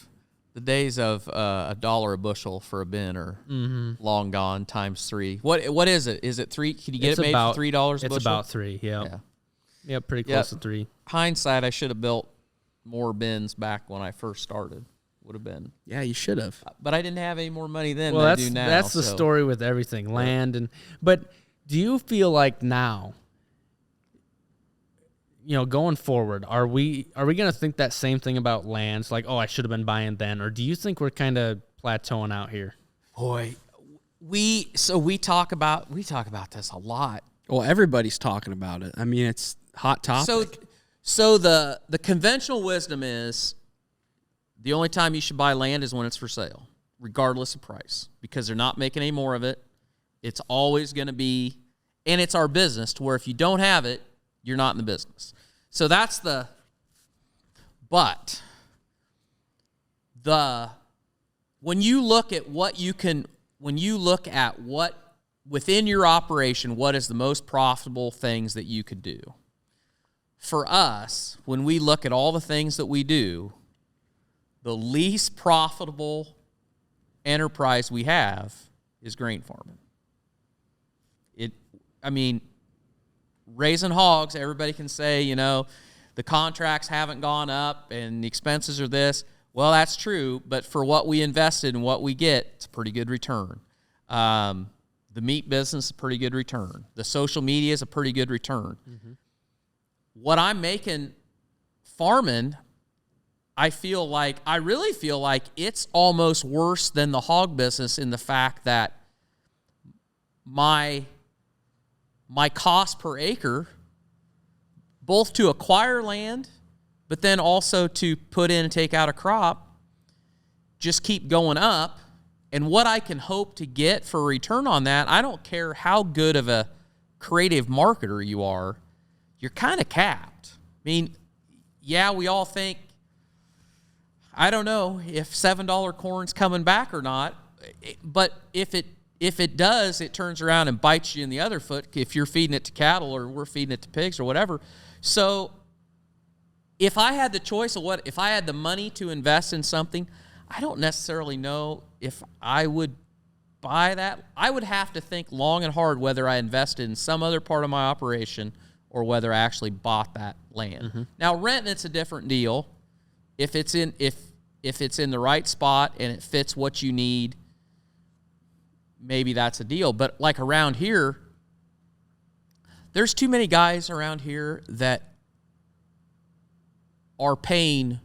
S5: $1 a bushel for a bin are long gone times 3. What is it? Is it 3? Can you get it made for $3 a bushel?
S4: It's about 3. Yeah. Yeah, pretty close to 3.
S5: Hindsight, I should have built more bins back when I first started. Would have been.
S2: Yeah, you should have.
S5: But I didn't have any more money then
S4: than
S5: I do now.
S4: That's the story with everything, land but do you feel like now, going forward, are we going to think that same thing about lands? Like, I should have been buying then, or do you think we're kind of plateauing out here?
S5: Boy, we talk about this a lot.
S2: Well, everybody's talking about it. I mean, it's hot topic.
S5: So the conventional wisdom is the only time you should buy land is when it's for sale, regardless of price, because they're not making any more of it. It's always going to be, and it's our business to where if you don't have it, you're not in the business. So that's when you look at what within your operation, what is the most profitable things that you could do? For us, when we look at all the things that we do, the least profitable enterprise we have is grain farming. raising hogs, everybody can say, you know, the contracts haven't gone up and the expenses are this. Well, that's true, but for what we invested and what we get, it's a pretty good return. The meat business is a pretty good return. The social media is a pretty good return. Mm-hmm. What I'm making farming, I really feel like it's almost worse than the hog business in the fact that my cost per acre, both to acquire land, but then also to put in and take out a crop, just keep going up. And what I can hope to get for a return on that, I don't care how good of a creative marketer you are, you're kind of capped. I mean, yeah, we all think, I don't know if $7 corn's coming back or not, but if it does, it turns around and bites you in the other foot if you're feeding it to cattle or we're feeding it to pigs or whatever. So if I had the choice of if I had the money to invest in something, I don't necessarily know if I would buy that. I would have to think long and hard whether I invested in some other part of my operation or whether I actually bought that land. Mm-hmm. Now, renting, it's a different deal. If it's in the right spot and it fits what you need, maybe that's a deal. But like around here, there's too many guys around here that are paying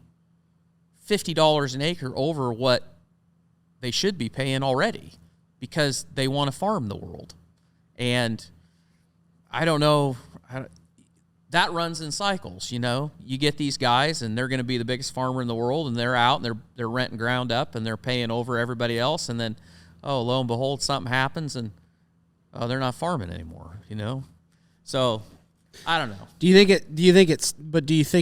S5: $50 an acre over what they should be paying already because they want to farm the world. And I don't know, that runs in cycles, you know. You get these guys and they're going to be the biggest farmer in the world and they're out and they're renting ground up and they're paying over everybody else, and then, oh, lo and behold, something happens and they're not farming anymore, you know. So I don't know.
S2: Do you think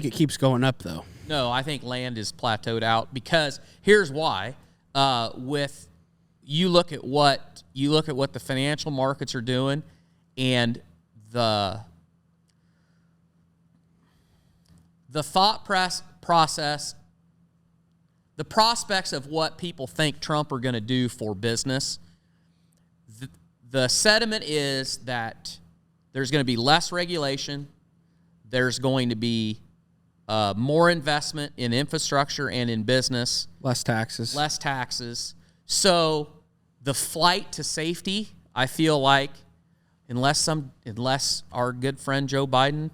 S2: it keeps going up though?
S5: No, I think land is plateaued out because here's why. You look at what the financial markets are doing, and the thought process, the prospects of what people think Trump are going to do for business. The sentiment is that there's going to be less regulation. There's going to be more investment in infrastructure and in business.
S2: Less taxes. So the flight to safety, I feel like, unless our good friend Joe Biden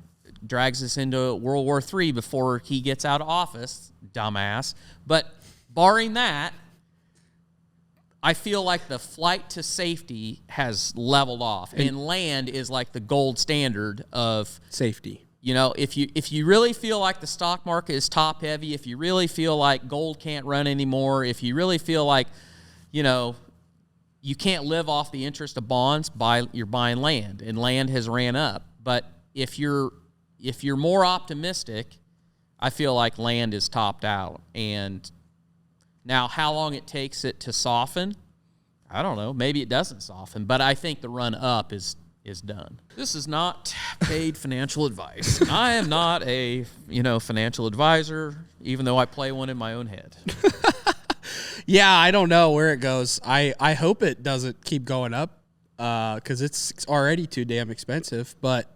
S2: drags us into World War III before he gets out of office, dumbass. But barring that, I feel like the flight to safety has leveled off, and land is like the gold standard of safety.
S5: You know, if you really feel like the stock market is top heavy, if you really feel like gold can't run anymore, if you really feel like, you know, you can't live off the interest of bonds, you're buying land, and land has ran up. But if you're more optimistic, I feel like land is topped out. And now how long it takes it to soften, I don't know. Maybe it doesn't soften, but I think the run up is done. This is not paid financial advice. I am not a, financial advisor, even though I play one in my own head.
S2: Yeah, I don't know where it goes. I hope it doesn't keep going up because it's already too damn expensive. But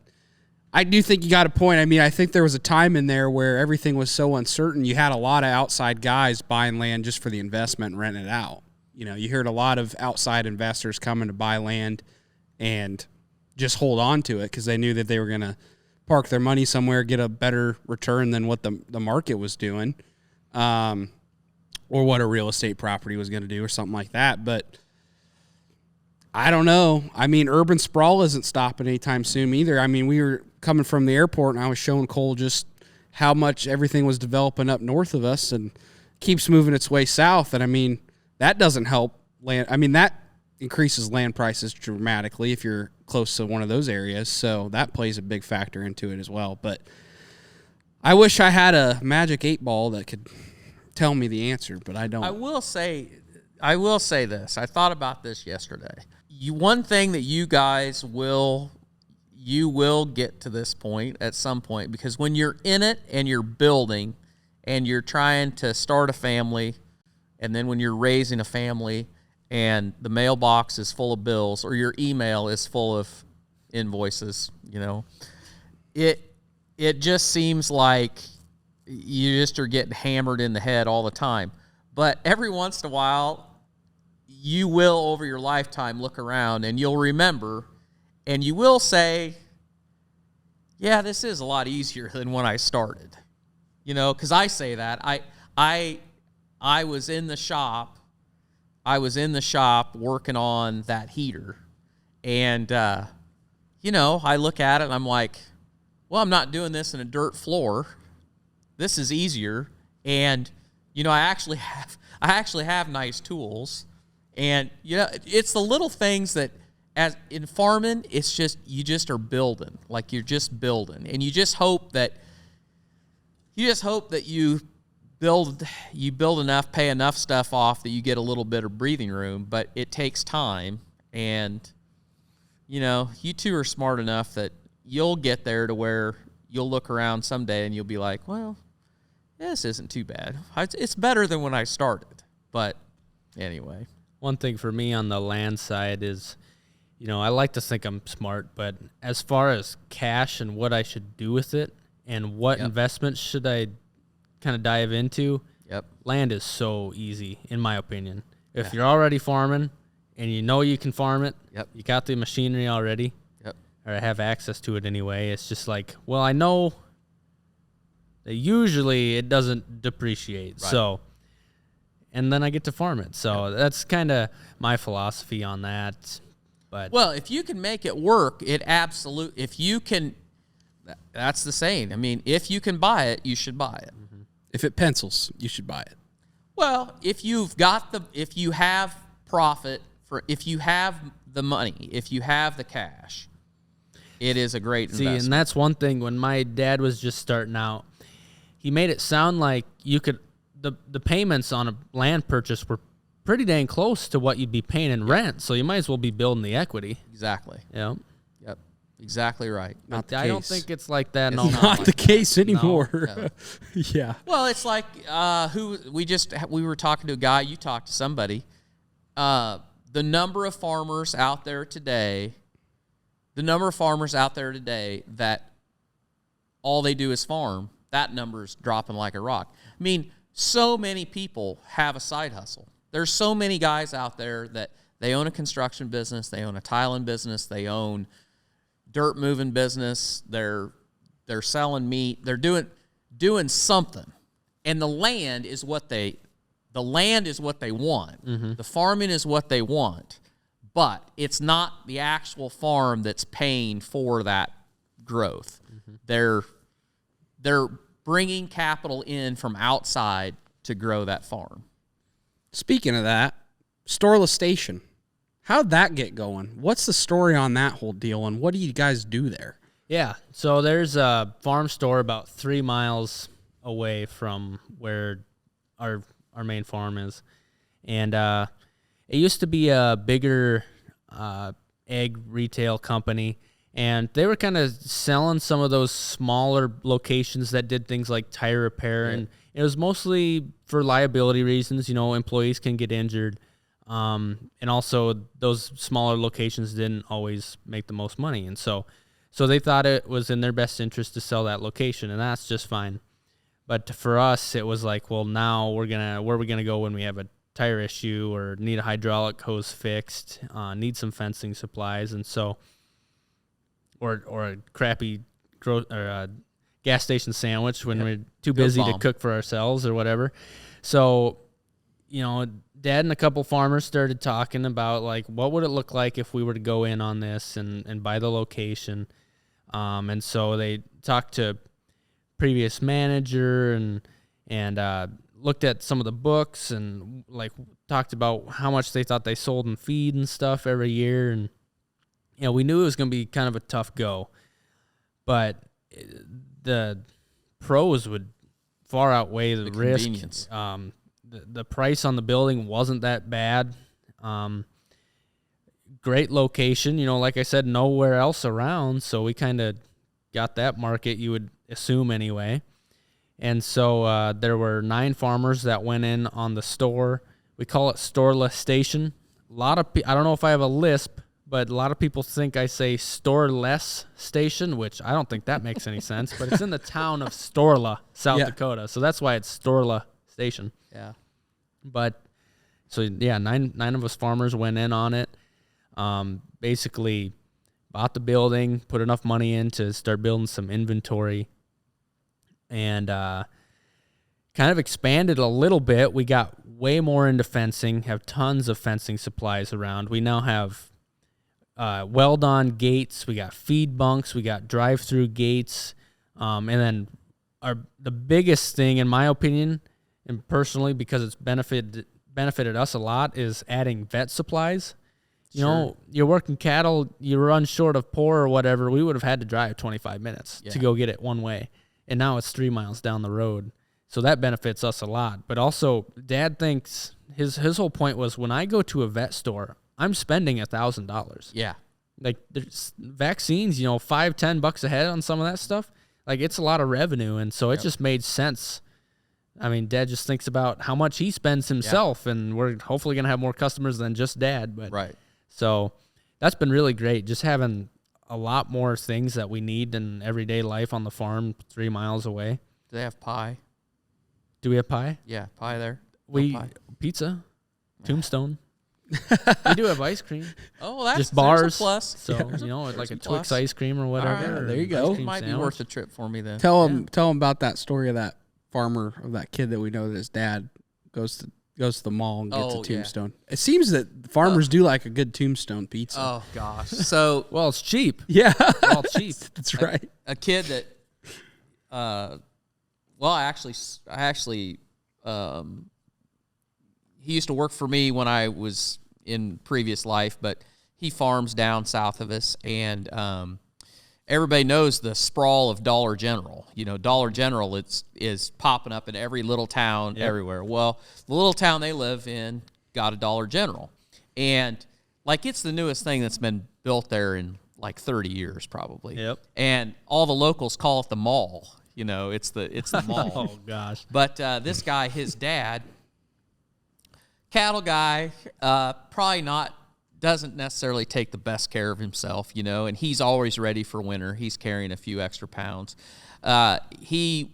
S2: I do think you got a point. I mean, I think there was a time in there where everything was so uncertain. You had a lot of outside guys buying land just for the investment and renting it out. You know, you heard a lot of outside investors coming to buy land and just hold on to it because they knew that they were going to park their money somewhere, get a better return than what the market was doing, or what a real estate property was going to do or something like that. But I don't know. I mean, urban sprawl isn't stopping anytime soon either. I mean, we were coming from the airport and I was showing Cole just how much everything was developing up north of us and keeps moving its way south. And I mean, that doesn't help land. I mean, that increases land prices dramatically if you're close to one of those areas. So that plays a big factor into it as well. But I wish I had a magic 8-ball that could tell me the answer, but I don't.
S5: I will say this. I thought about this yesterday. One thing that you guys will get to this point at some point, because when you're in it and you're building and you're trying to start a family, and then when you're raising a family and the mailbox is full of bills or your email is full of invoices, it just seems like you just are getting hammered in the head all the time. But every once in a while, you will, over your lifetime, look around and you'll remember, and you will say, yeah, this is a lot easier than when I started. You know, because I say that. I was in the shop. I was in the shop working on that heater. And, you know, I look at it and I'm like, well, I'm not doing this in a dirt floor. This is easier. And, you know, I actually have nice tools. And, you know, it's the little things that, as in farming, it's just, you just are building. Like, you're just building. And you just hope that you build enough, pay enough stuff off that you get a little bit of breathing room, but it takes time. And, you know, you two are smart enough that you'll get there to where you'll look around someday and you'll be like, well, this isn't too bad. It's better than when I started. But anyway.
S4: One thing for me on the land side is, you know, I like to think I'm smart, but as far as cash and what I should do with it and what investments should I kind of dive into, land is so easy, in my opinion. If you're already farming and you know you can farm it, you got the machinery already, or have access to it anyway, it's just like, well, I know that usually it doesn't depreciate, so, and then I get to farm it. So that's kind of my philosophy on that. But
S5: well, if you can make it work, if you can, that's the saying. I mean, if you can buy it, you should buy it.
S2: Mm-hmm. If it pencils, you should buy it.
S5: Well, if you have profit if you have the money, if you have the cash, it is a great investment.
S4: And that's one thing. When my dad was just starting out, he made it sound like you could, the payments on a land purchase were pretty dang close to what you'd be paying in rent, so you might as well be building the equity.
S5: Exactly.
S4: Yeah.
S5: Yep. Exactly right.
S2: Not the
S4: I
S2: case.
S4: don't think it's like that.
S2: It's not the case anymore.
S5: No.
S2: Yeah.
S5: Well, it's like we were talking to a guy. You talked to somebody. The number of farmers out there today that all they do is farm, that number is dropping like a rock. I mean, so many people have a side hustle. There's so many guys out there that they own a construction business, they own a tiling business, they own dirt moving business, they're selling meat, they're doing something. And the land is what they want. Mm-hmm. The farming is what they want. But it's not the actual farm that's paying for that growth. Mm-hmm. They're bringing capital in from outside to grow that farm.
S2: Speaking of that, Storla Station, how'd that get going? What's the story on that whole deal, and what do you guys do there?
S4: Yeah, so there's a farm store about 3 miles away from where our main farm is, and it used to be a bigger egg retail company, and they were kind of selling some of those smaller locations that did things like tire repair, and it was mostly for liability reasons. You know, employees can get injured, and also those smaller locations didn't always make the most money, and so they thought it was in their best interest to sell that location, and that's just fine. But for us, it was like, well, now where are we gonna go when we have a tire issue or need a hydraulic hose fixed, need some fencing supplies, and so, or a crappy gas station sandwich when we're too busy to cook for ourselves or whatever. So, you know, Dad and a couple farmers started talking about, like, what would it look like if we were to go in on this and buy the location. And so they talked to previous manager and looked at some of the books and, like, talked about how much they thought they sold in feed and stuff every year. And, you know, we knew it was going to be kind of a tough go, but the pros would far outweigh the risk.
S5: Convenience.
S4: The price on the building wasn't that bad. Great location, you know, like I said, nowhere else around, so we kind of got that market, you would assume anyway. And so there were 9 farmers that went in on the store. We call it Storla Station. A lot of I don't know if I have a lisp, but a lot of people think I say Storla Station, which I don't think that makes any sense, but it's in the town of Storla, South Dakota. So that's why it's Storla Station.
S5: Yeah.
S4: But so yeah, nine of us farmers went in on it. Basically bought the building, put enough money in to start building some inventory, and kind of expanded a little bit. We got way more into fencing, have tons of fencing supplies around. We now have weld-on gates. We got feed bunks. We got drive-through gates. And then the biggest thing, in my opinion, and personally, because it's benefited us a lot, is adding vet supplies. You know, you're working cattle, you run short of pour or whatever, we would have had to drive 25 minutes to go get it one way. And now it's 3 miles down the road. So that benefits us a lot. But also, Dad thinks, his whole point was, when I go to a vet store, I'm spending $1,000.
S5: Yeah.
S4: Like, there's vaccines, $5-10 a head on some of that stuff. Like, it's a lot of revenue. And so it just made sense. I mean, Dad just thinks about how much he spends himself, and we're hopefully going to have more customers than just Dad. But
S5: Right.
S4: So that's been really great, just having a lot more things that we need in everyday life on the farm 3 miles away.
S5: Do they have pie?
S4: Do we have pie?
S5: Yeah, pie there.
S4: Pie. Pizza, Tombstone. We do have ice cream.
S5: Oh, that's
S4: just bars.
S5: there's a plus.
S4: So, like a
S5: a
S4: Twix
S5: plus.
S4: ice cream or whatever.
S5: All right,
S2: there you go.
S5: Might be worth the trip for me then.
S2: Tell him about that story of that farmer, of that kid that we know that his dad goes to the mall and gets a tombstone. It seems that farmers do like a good tombstone pizza.
S5: Oh gosh. So
S4: well, it's cheap.
S2: Yeah,
S4: all cheap.
S2: That's right.
S5: A kid that, I actually, he used to work for me when I was in previous life, but he farms down south of us, and everybody knows the sprawl of Dollar General. Dollar General is popping up in every little town everywhere. Well, the little town they live in got a Dollar General, and it's the newest thing that's been built there in 30 years probably.
S4: Yep.
S5: And all the locals call it the mall. It's the mall.
S4: Oh gosh.
S5: But this guy, his dad, cattle guy, probably doesn't necessarily take the best care of himself, and he's always ready for winter. He's carrying a few extra pounds. His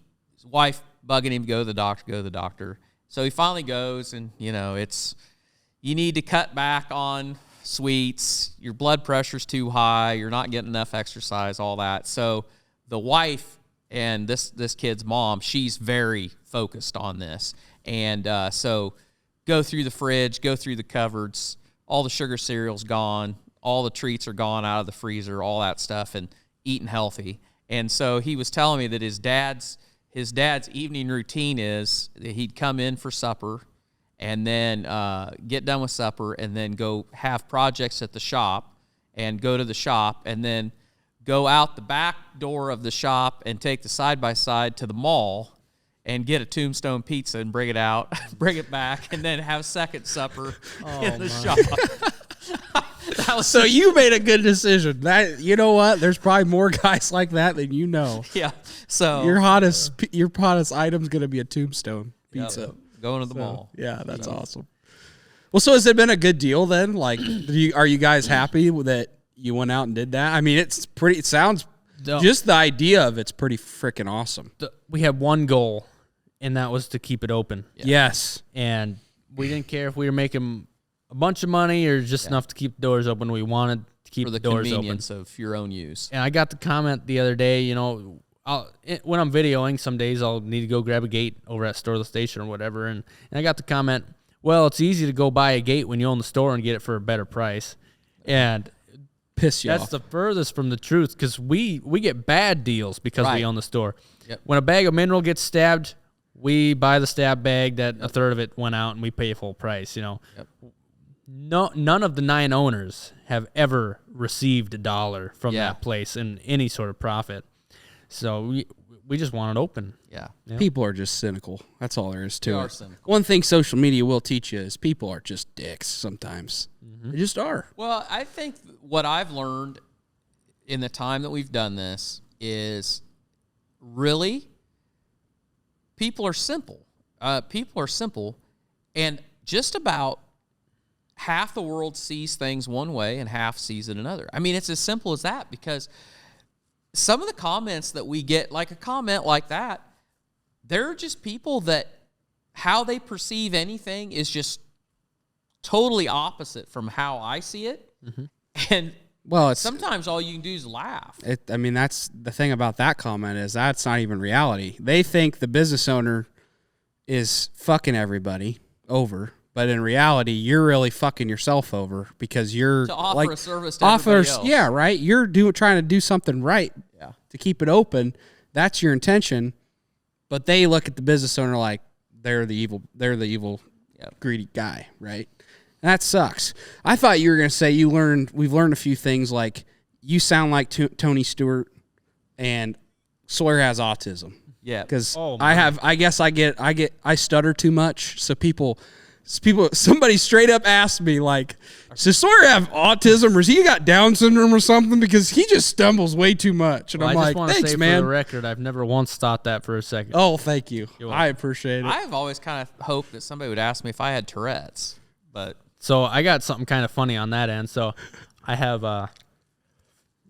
S5: wife bugging him to go to the doctor. So he finally goes, and, you need to cut back on sweets. Your blood pressure's too high. You're not getting enough exercise, all that. So the wife and this kid's mom, she's very focused on this. And so go through the fridge, go through the cupboards. All the sugar cereal's gone. All the treats are gone out of the freezer, all that stuff, and eating healthy. And so he was telling me that his dad's evening routine is that he'd come in for supper and then get done with supper and then go have projects at the shop and go to the shop and then go out the back door of the shop and take the side-by-side to the mall and get a Tombstone pizza and bring it out, bring it back, and then have second supper in the shop.
S2: So you made a good decision. That, you know what? There's probably more guys like that than you know.
S5: Yeah. So
S2: your hottest item's gonna be a Tombstone pizza.
S5: Going to the mall.
S2: Yeah, that's awesome. Well, so has it been a good deal then? Like, are you guys happy that you went out and did that? I mean, it sounds. Just the idea of it's pretty freaking awesome.
S4: We had one goal, and that was to keep it open.
S2: Yeah. Yes.
S4: And we didn't care if we were making a bunch of money or just enough to keep the doors open. We wanted to keep the doors open.
S5: For the convenience of your own use.
S4: And I got the comment the other day, when I'm videoing, some days I'll need to go grab a gate over at Storla Station or whatever. And I got the comment, well, it's easy to go buy a gate when you own the store and get it for a better price. And
S2: piss you off.
S4: That's the furthest from the truth, because we get bad deals because we own the store.
S5: Yep.
S4: When a bag of mineral gets stabbed, we buy the stab bag that a third of it went out, and we pay full price. Yep. None of the 9 owners have ever received $1 from that place in any sort of profit. So we just want it open.
S5: Yeah.
S4: Yep.
S2: People are just cynical. That's all there is to
S5: They
S2: it.
S5: are cynical.
S2: One thing social media will teach you is people are just dicks sometimes. Mm-hmm. They just are.
S5: Well, I think what I've learned in the time that we've done this is really people are simple. People are simple, and just about half the world sees things one way and half sees it another. I mean, it's as simple as that, because some of the comments that we get, like a comment like that, there are just people that how they perceive anything is just totally opposite from how I see it. And
S2: Well, it's
S5: sometimes all you can do is laugh.
S2: I mean, that's the thing about that comment is that's not even reality. They think the business owner is fucking everybody over, but in reality, you're really fucking yourself over because you're
S5: To offer
S2: like,
S5: a service to everybody else.
S2: Yeah, right. You're trying to do something right to keep it open. That's your intention, but they look at the business owner like they're the evil greedy guy, right? And that sucks. I thought you were going to say we've learned a few things, like you sound like Tony Stewart and Sawyer has autism.
S5: Yeah.
S2: Because I stutter too much. So somebody straight up asked me, like, does Sawyer have autism or has he got Down syndrome or something? Because he just stumbles way too much. And
S4: Well,
S2: I'm
S4: I
S2: like,
S4: just want to
S2: thanks,
S4: say
S2: man.
S4: for the record, I've never once thought that for a second.
S2: Oh, thank you.
S4: You're
S2: I appreciate it.
S5: I've always kind of hoped that somebody would ask me if I had Tourette's, but
S4: So I got something kind of funny on that end. So I have a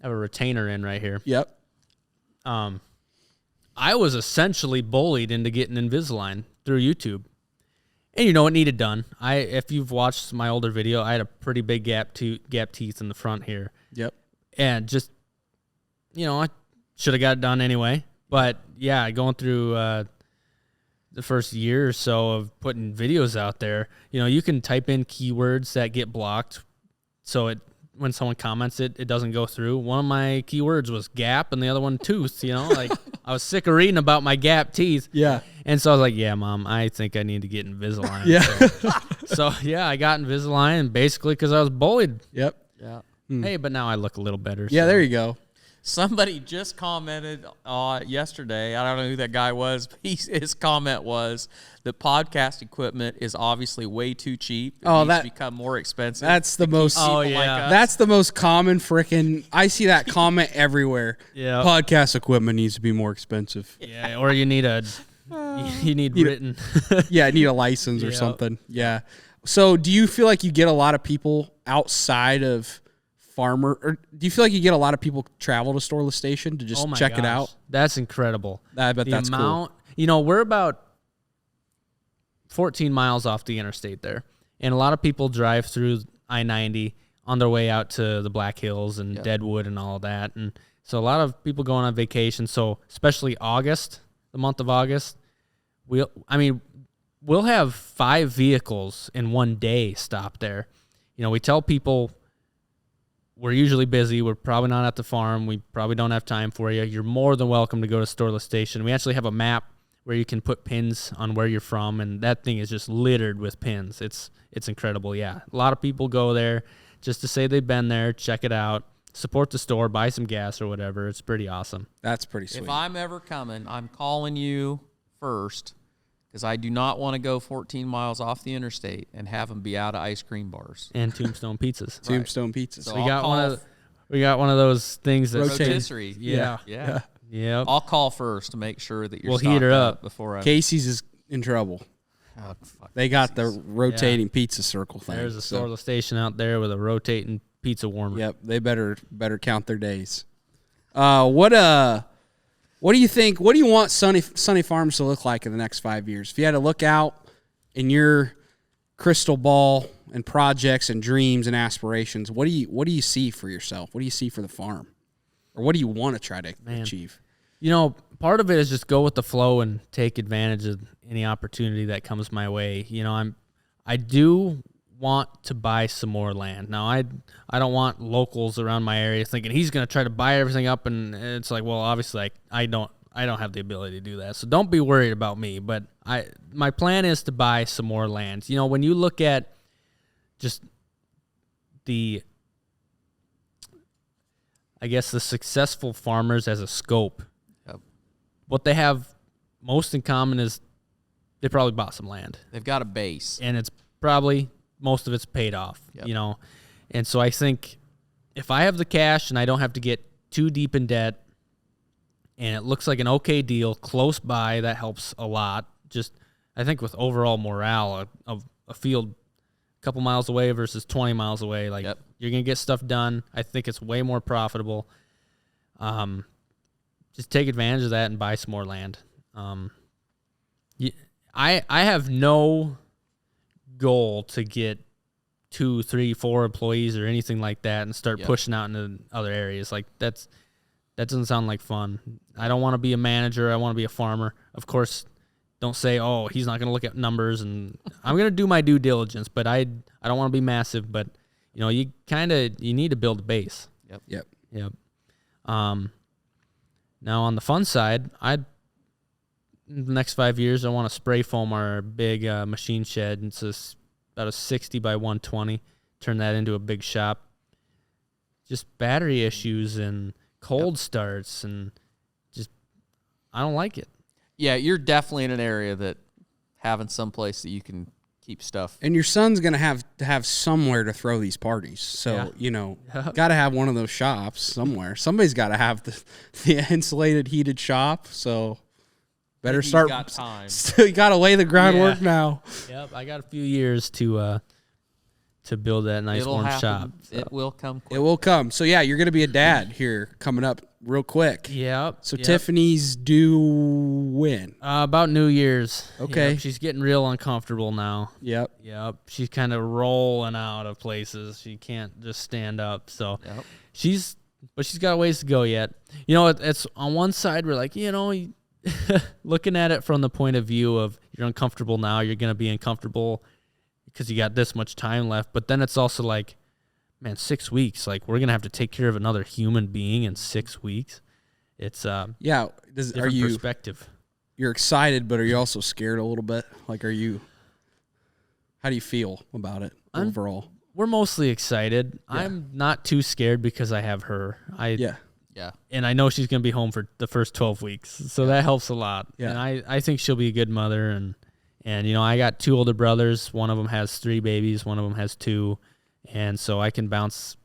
S4: retainer in right here.
S2: Yep.
S4: I was essentially bullied into getting Invisalign through YouTube. And it needed done. If you've watched my older video, I had a pretty big gap teeth in the front here.
S2: Yep.
S4: And just, I should have got it done anyway. But yeah, going through the first year or so of putting videos out there, you can type in keywords that get blocked. So when someone comments it doesn't go through. One of my keywords was gap and the other one tooth, like I was sick of reading about my gap teeth.
S2: Yeah.
S4: And so I was like, yeah, Mom, I think I need to get Invisalign.
S2: Yeah.
S4: So yeah, I got Invisalign basically because I was bullied.
S2: Yep.
S5: yeah.
S4: Hey, but now I look a little better.
S2: Yeah,
S4: so.
S2: there you go.
S5: Somebody just commented yesterday. I don't know who that guy was, but his comment was that podcast equipment is obviously way too cheap. It needs to become more expensive.
S2: That's the most.
S4: Oh, yeah.
S2: That's the most common freaking. I see that comment everywhere.
S4: Yeah.
S2: Podcast equipment needs to be more expensive.
S4: Yeah, or you need written.
S2: Yeah, need a license or
S4: Yep.
S2: something. Yeah. So, do you feel like you get a lot of people outside of farmer, or do you feel like you get a lot of people travel to Storla Station to just check it out?
S4: That's incredible.
S2: I bet that's cool.
S4: We're about 14 miles off the interstate there, and a lot of people drive through I-90 on their way out to the Black Hills and Deadwood and all that, and so a lot of people going on vacation. So especially August, the month of August, we'll have 5 vehicles in one day stop there. We tell people we're usually busy. We're probably not at the farm. We probably don't have time for you. You're more than welcome to go to Storla Station. We actually have a map where you can put pins on where you're from, and that thing is just littered with pins. It's incredible. Yeah, a lot of people go there just to say they've been there, check it out, support the store, buy some gas or whatever. It's pretty awesome.
S2: That's pretty sweet.
S5: If I'm ever coming, I'm calling you first, because I do not want to go 14 miles off the interstate and have them be out of ice cream bars.
S4: And Tombstone pizzas.
S2: Tombstone pizzas.
S5: So
S4: we
S5: I'll
S4: got one of those things that
S5: rotisserie.
S4: Yeah.
S5: Yeah. I'll call first to make sure that you're
S4: We'll
S5: stocked
S4: heat her up.
S5: before I.
S2: Casey's is in trouble.
S5: Oh, fuck
S2: They got the
S5: Casey's.
S2: rotating pizza circle thing.
S4: There's a
S2: so-
S4: Storla Station out there with a rotating pizza warmer.
S2: Yep, they better count their days. What do you think? What do you want Sonne Farms to look like in the next 5 years? If you had to look out in your crystal ball and projects and dreams and aspirations, what do you see for yourself? What do you see for the farm, or what do you want to try to achieve?
S4: Part of it is just go with the flow and take advantage of any opportunity that comes my way. I do want to buy some more land. Now, I don't want locals around my area thinking he's going to try to buy everything up, and it's like, well, obviously, I don't have the ability to do that. So don't be worried about me. But my plan is to buy some more land. When you look at just the successful farmers as a scope, what they have most in common is they probably bought some land.
S5: They've got a base.
S4: And it's probably most of it's paid off, And so I think if I have the cash and I don't have to get too deep in debt and it looks like an okay deal close by, that helps a lot. Just, I think with overall morale of a field couple miles away versus 20 miles away. Like you're going to get stuff done. I think it's way more profitable. Just take advantage of that and buy some more land. I have no goal to get 2, 3, 4 employees or anything like that and start pushing out into other areas. Like that doesn't sound like fun. I don't want to be a manager. I want to be a farmer. Of course, don't say, oh, he's not going to look at numbers, and I'm going to do my due diligence, but I don't want to be massive, but you need to build a base.
S2: Yep.
S4: Now on the fun side, in the next 5 years, I want to spray foam our big machine shed. It's about a 60 by 120. Turn that into a big shop. Just battery issues and cold starts, and just I don't like it.
S5: Yeah, you're definitely in an area that having some place that you can keep stuff.
S2: And your son's going to have somewhere to throw these parties. So, got to have one of those shops somewhere. Somebody's got to have the insulated, heated shop. So, better start.
S5: Got time.
S2: You got to lay the groundwork now.
S4: Yep, I got a few years to build that nice warm shop.
S5: So. It will come quick.
S2: It will come. So, yeah, you're going to be a dad here coming up real quick.
S4: Yep.
S2: So, Tiffany's due when?
S4: About New Year's.
S2: Okay.
S4: Yep, she's getting real uncomfortable now.
S2: Yep.
S4: She's kind of rolling out of places. She can't just stand up. So, she's got a ways to go yet. It's on one side, we're like, looking at it from the point of view of you're uncomfortable now, you're going to be uncomfortable because you got this much time left. But then it's also like, man, 6 weeks. Like, we're going to have to take care of another human being in 6 weeks. It's
S2: different
S4: perspective.
S2: You're excited, but are you also scared a little bit? Like, how do you feel about it overall?
S4: We're mostly excited.
S2: Yeah.
S4: I'm not too scared because I have her.
S5: Yeah.
S4: And I know she's going to be home for the first 12 weeks. So that helps a lot.
S2: Yeah.
S4: And I think she'll be a good mother. And I got 2 older brothers. One of them has 3 babies. One of them has 2. And so I can bounce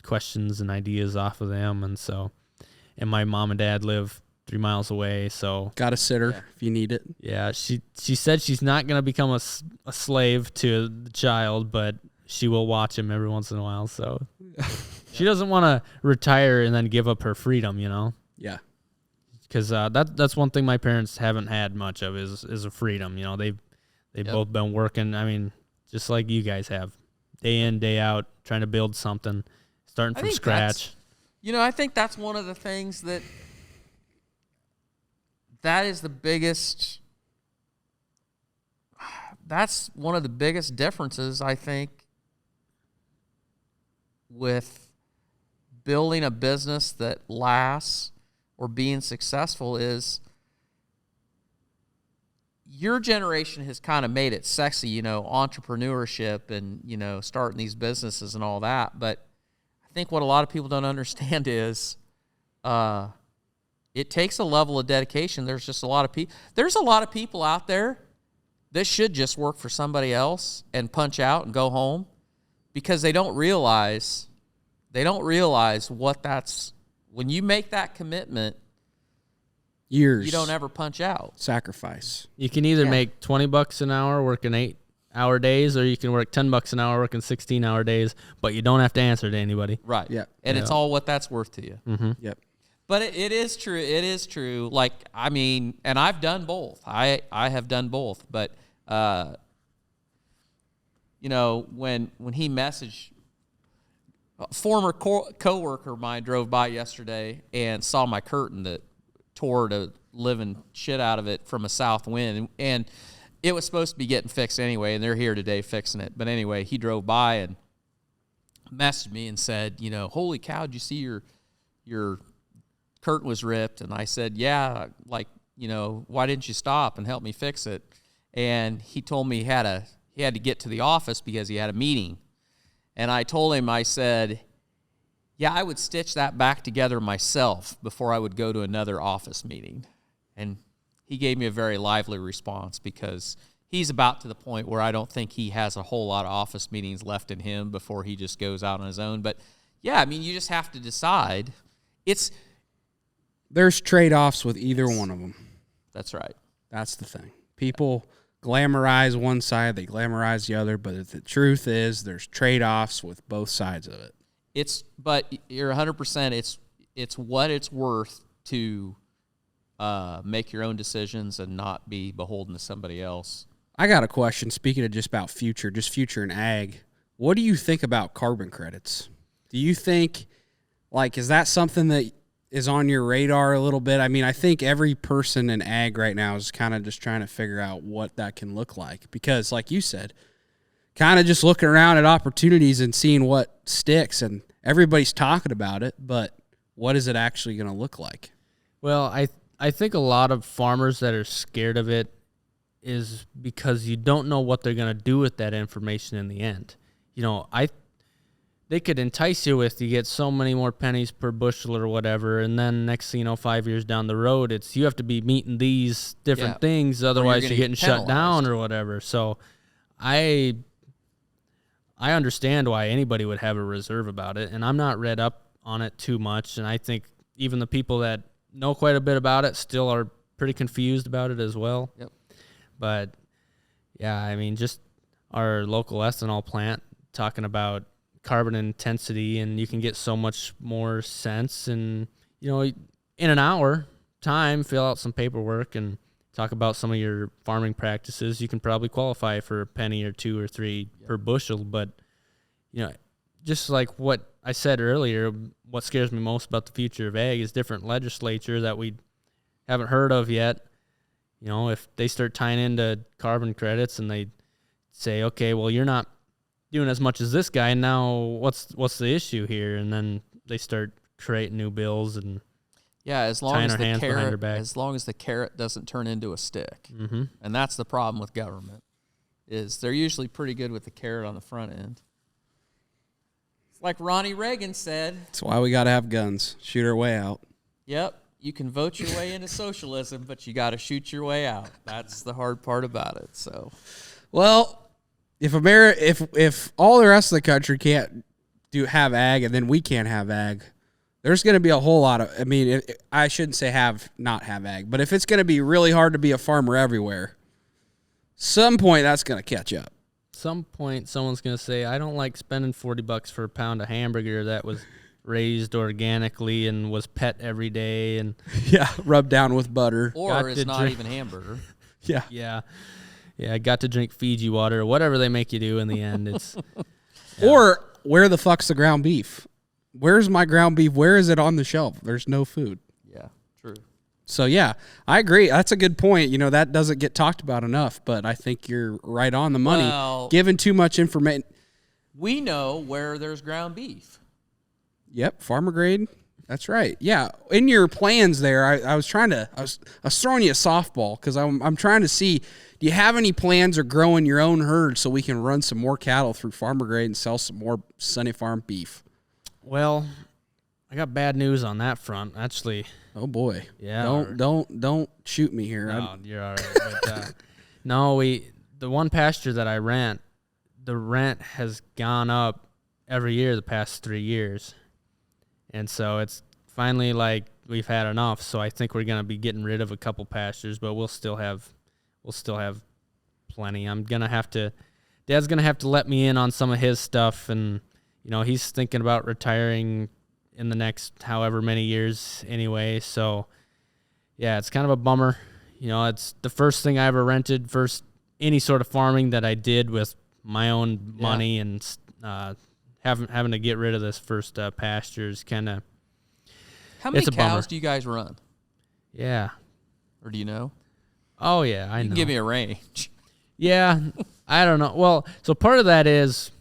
S4: questions and ideas off of them. And my mom and dad live 3 miles away. So
S2: got a sitter if you need it.
S4: Yeah. She said she's not going to become a slave to the child, but she will watch him every once in a while. So she doesn't want to retire and then give up her freedom,
S2: Yeah.
S4: Because that's one thing my parents haven't had much of is a freedom. They've both been working. I mean, just like you guys have, day in, day out, trying to build something, starting from scratch.
S5: I think that's one of the things that is the biggest. That's one of the biggest differences, I think, with building a business that lasts or being successful is your generation has kind of made it sexy, entrepreneurship and, starting these businesses and all that. But I think what a lot of people don't understand is it takes a level of dedication. There's a lot of people out there that should just work for somebody else and punch out and go home because they don't realize what that's, when you make that commitment,
S2: years.
S5: You don't ever punch out.
S2: Sacrifice.
S4: You can either make $20 an hour working 8-hour days, or you can work $10 an hour working 16-hour days, but you don't have to answer to anybody.
S5: Right.
S2: Yeah.
S5: And it's all what that's worth to you.
S4: Mm-hmm.
S2: Yep.
S5: But it is true. It is true. Like, I mean, and I've done both. I have done both. But, when he messaged, a former coworker of mine drove by yesterday and saw my curtain that tore the living shit out of it from a south wind. And it was supposed to be getting fixed anyway, and they're here today fixing it. But anyway, he drove by and messaged me and said, holy cow, did you see your curtain was ripped? And I said, yeah, why didn't you stop and help me fix it? And he told me he had to get to the office because he had a meeting. And I told him, I said, yeah, I would stitch that back together myself before I would go to another office meeting. And he gave me a very lively response because he's about to the point where I don't think he has a whole lot of office meetings left in him before he just goes out on his own. But, yeah, I mean, you just have to decide. There's
S2: trade-offs with either one of them.
S5: That's right.
S2: That's the thing. People glamorize one side, they glamorize the other, but the truth is there's trade-offs with both sides of it.
S5: But you're 100%. It's what it's worth to make your own decisions and not be beholden to somebody else.
S2: I got a question. Speaking of just about future in ag, what do you think about carbon credits? Do you think, is that something that is on your radar a little bit? I mean, I think every person in ag right now is kind of just trying to figure out what that can look like because, like you said, kind of just looking around at opportunities and seeing what sticks, and everybody's talking about it, but what is it actually going to look like? Well,
S4: I think a lot of farmers that are scared of it is because you don't know what they're going to do with that information in the end. They could entice you with, you get so many more pennies per bushel or whatever, and then next thing you know, 5 years down the road, it's you have to be meeting these different things, otherwise you're getting shut down or whatever. So I understand why anybody would have a reserve about it, and I'm not read up on it too much, and I think even the people that know quite a bit about it still are pretty confused about it as well.
S5: Yep.
S4: But, yeah, I mean, just our local ethanol plant talking about carbon intensity, and you can get so much more sense, and in an hour time fill out some paperwork and talk about some of your farming practices. You can probably qualify for a penny or 2 or 3 per bushel, but just like what I said earlier, what scares me most about the future of ag is different legislature that we haven't heard of yet. If they start tying into carbon credits and they say, okay, well, you're not doing as much as this guy, now what's the issue here? And then they start creating new bills and
S5: as long as the carrot doesn't turn into a stick.
S4: Mm-hmm.
S5: And that's the problem with government, is they're usually pretty good with the carrot on the front end. It's like Ronnie Reagan said.
S2: That's why we got to have guns. Shoot our way out.
S5: Yep. You can vote your way into socialism, but you got to shoot your way out. That's the hard part about it. So,
S2: well, if all the rest of the country can't have ag, and then we can't have ag, there's going to be a whole lot of. I mean, I shouldn't say not have ag, but if it's going to be really hard to be a farmer everywhere, some point that's going to catch up.
S4: Some point, someone's going to say, "I don't like spending $40 for a pound of hamburger that was raised organically and was pet every day and
S2: rubbed down with butter,
S5: or it's not even hamburger."
S4: Yeah, I got to drink Fiji water or whatever they make you do in the end. It's
S2: Or where the fuck's the ground beef? Where's my ground beef? Where is it on the shelf? There's no food.
S5: Yeah, true.
S2: So, I agree. That's a good point. That doesn't get talked about enough, but I think you're right on the money.
S5: Well,
S2: Given too much information.
S5: We know where there's ground beef.
S2: Yep, farmer grade. That's right. Yeah, in your plans there, I was throwing you a softball because I'm trying to see, do you have any plans or growing your own herd so we can run some more cattle through farmer grade and sell some more Sonne Farm beef?
S4: Well, I got bad news on that front, actually.
S2: Oh boy.
S4: Yeah.
S2: Don't shoot me here.
S4: No, you're all right. But, no, the one pasture that I rent, the rent has gone up every year the past 3 years. And so it's finally we've had enough. So I think we're going to be getting rid of a couple pastures, but we'll still have plenty. Dad's going to have to let me in on some of his stuff, and he's thinking about retiring in the next however many years anyway. So yeah, it's kind of a bummer. It's the first thing I ever rented, first any sort of farming that I did with my own money, and having to get rid of this first pasture is kind of.
S5: How many cows do you guys run?
S4: Yeah.
S5: Or do you know?
S4: Oh yeah, I know.
S5: You can give me a range.
S4: Yeah, I don't know. Well, so part of that is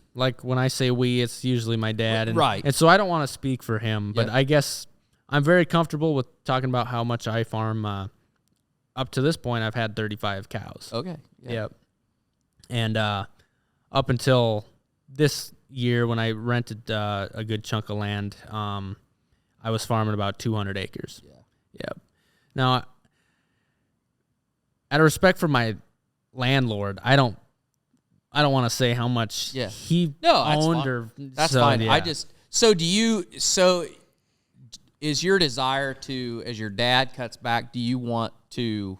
S4: when I say we, it's usually my dad, and,
S5: right?
S4: And so I don't want to speak for him, but I guess I'm very comfortable with talking about how much I farm. Up to this point, I've had 35 cows.
S5: Okay.
S4: Yeah. Yep. And up until this year, when I rented a good chunk of land, I was farming about 200 acres.
S5: Yeah.
S4: Yep. Now, out of respect for my landlord, I don't want to say how much he owned or
S5: that's fine. Yeah. Is your desire to, as your dad cuts back, do you want to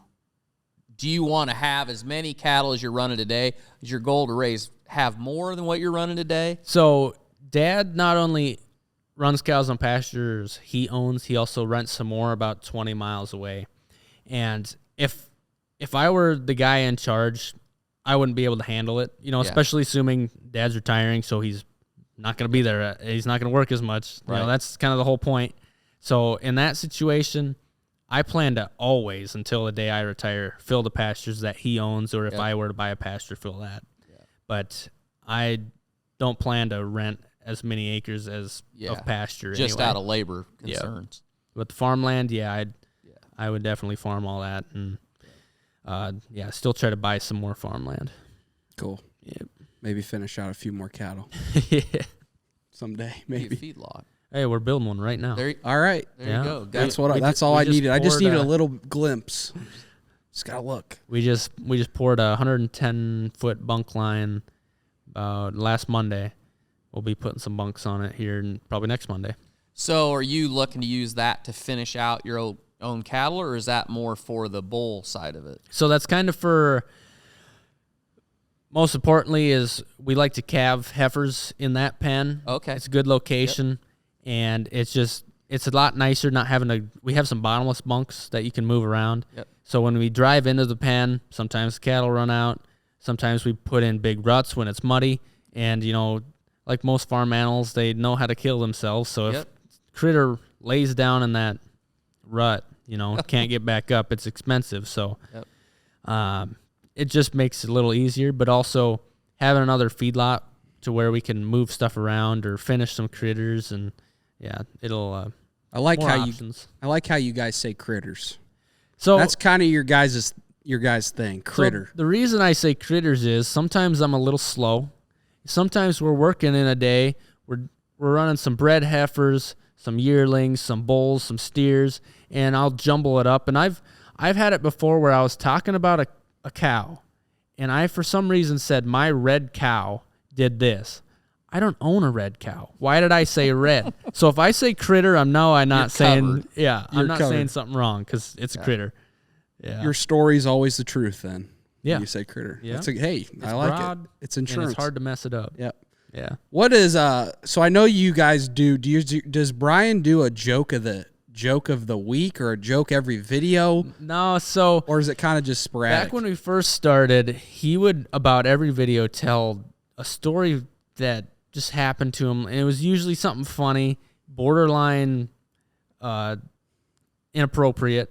S5: do you want to have as many cattle as you're running today? Is your goal to have more than what you're running today?
S4: So Dad not only runs cows on pastures he owns, he also rents some more about 20 miles away. And if I were the guy in charge, I wouldn't be able to handle it, especially assuming Dad's retiring, so he's not going to be there. He's not going to work as much.
S5: Right.
S4: That's kind of the whole point. So in that situation, I plan to always, until the day I retire, fill the pastures that he owns, or if I were to buy a pasture, fill that. Yeah. But I don't plan to rent as many acres of pasture.
S5: Just
S4: anyway.
S5: out of labor concerns.
S4: With the farmland, I would definitely farm all that, and still try to buy some more farmland.
S2: Cool.
S4: Yep.
S2: Maybe finish out a few more cattle.
S4: Yeah.
S2: Someday,
S5: Be a
S2: maybe.
S5: feedlot.
S4: Hey, we're building one right now.
S2: All right.
S5: There you go.
S2: That's all I needed. I just needed a little glimpse. Just gotta look.
S4: We just poured a 110-foot bunk line last Monday. We'll be putting some bunks on it here probably next Monday.
S5: So are you looking to use that to finish out your own cattle, or is that more for the bull side of it?
S4: So that's kind of for, most importantly, is we like to calve heifers in that pen.
S5: Okay.
S4: It's a good location, and it's a lot nicer not having we have some bottomless bunks that you can move around.
S5: Yep.
S4: So when we drive into the pen, sometimes the cattle run out. Sometimes we put in big ruts when it's muddy, and, like most farm animals, they know how to kill themselves. So if critter lays down in that rut, can't get back up, it's expensive. So it just makes it a little easier, but also having another feedlot to where we can move stuff around or finish some critters, and it'll
S2: I like
S4: more
S2: how
S4: options.
S2: I like how you guys say critters.
S4: So
S2: that's kind of your guys' thing, critter.
S4: So the reason I say critters is sometimes I'm a little slow. Sometimes we're working in a day, we're running some bred heifers, some yearlings, some bulls, some steers, and I'll jumble it up. And I've had it before where I was talking about a cow, and I for some reason said my red cow did this. I don't own a red cow. Why did I say red? So if I say critter, I'm not saying saying something wrong, because it's a critter. Yeah.
S2: Your story's always the truth then.
S4: Yeah.
S2: You say critter.
S4: Yeah.
S2: I like
S4: broad,
S2: it. It's insurance.
S4: And it's hard to mess it up.
S2: Yep.
S4: Yeah.
S2: What is so I know you guys does Brian do a joke of the week or a joke every video?
S4: No, so
S2: or is it kind of just sporadic?
S4: Back when we first started, he would about every video tell a story that just happened to him, and it was usually something funny, borderline inappropriate.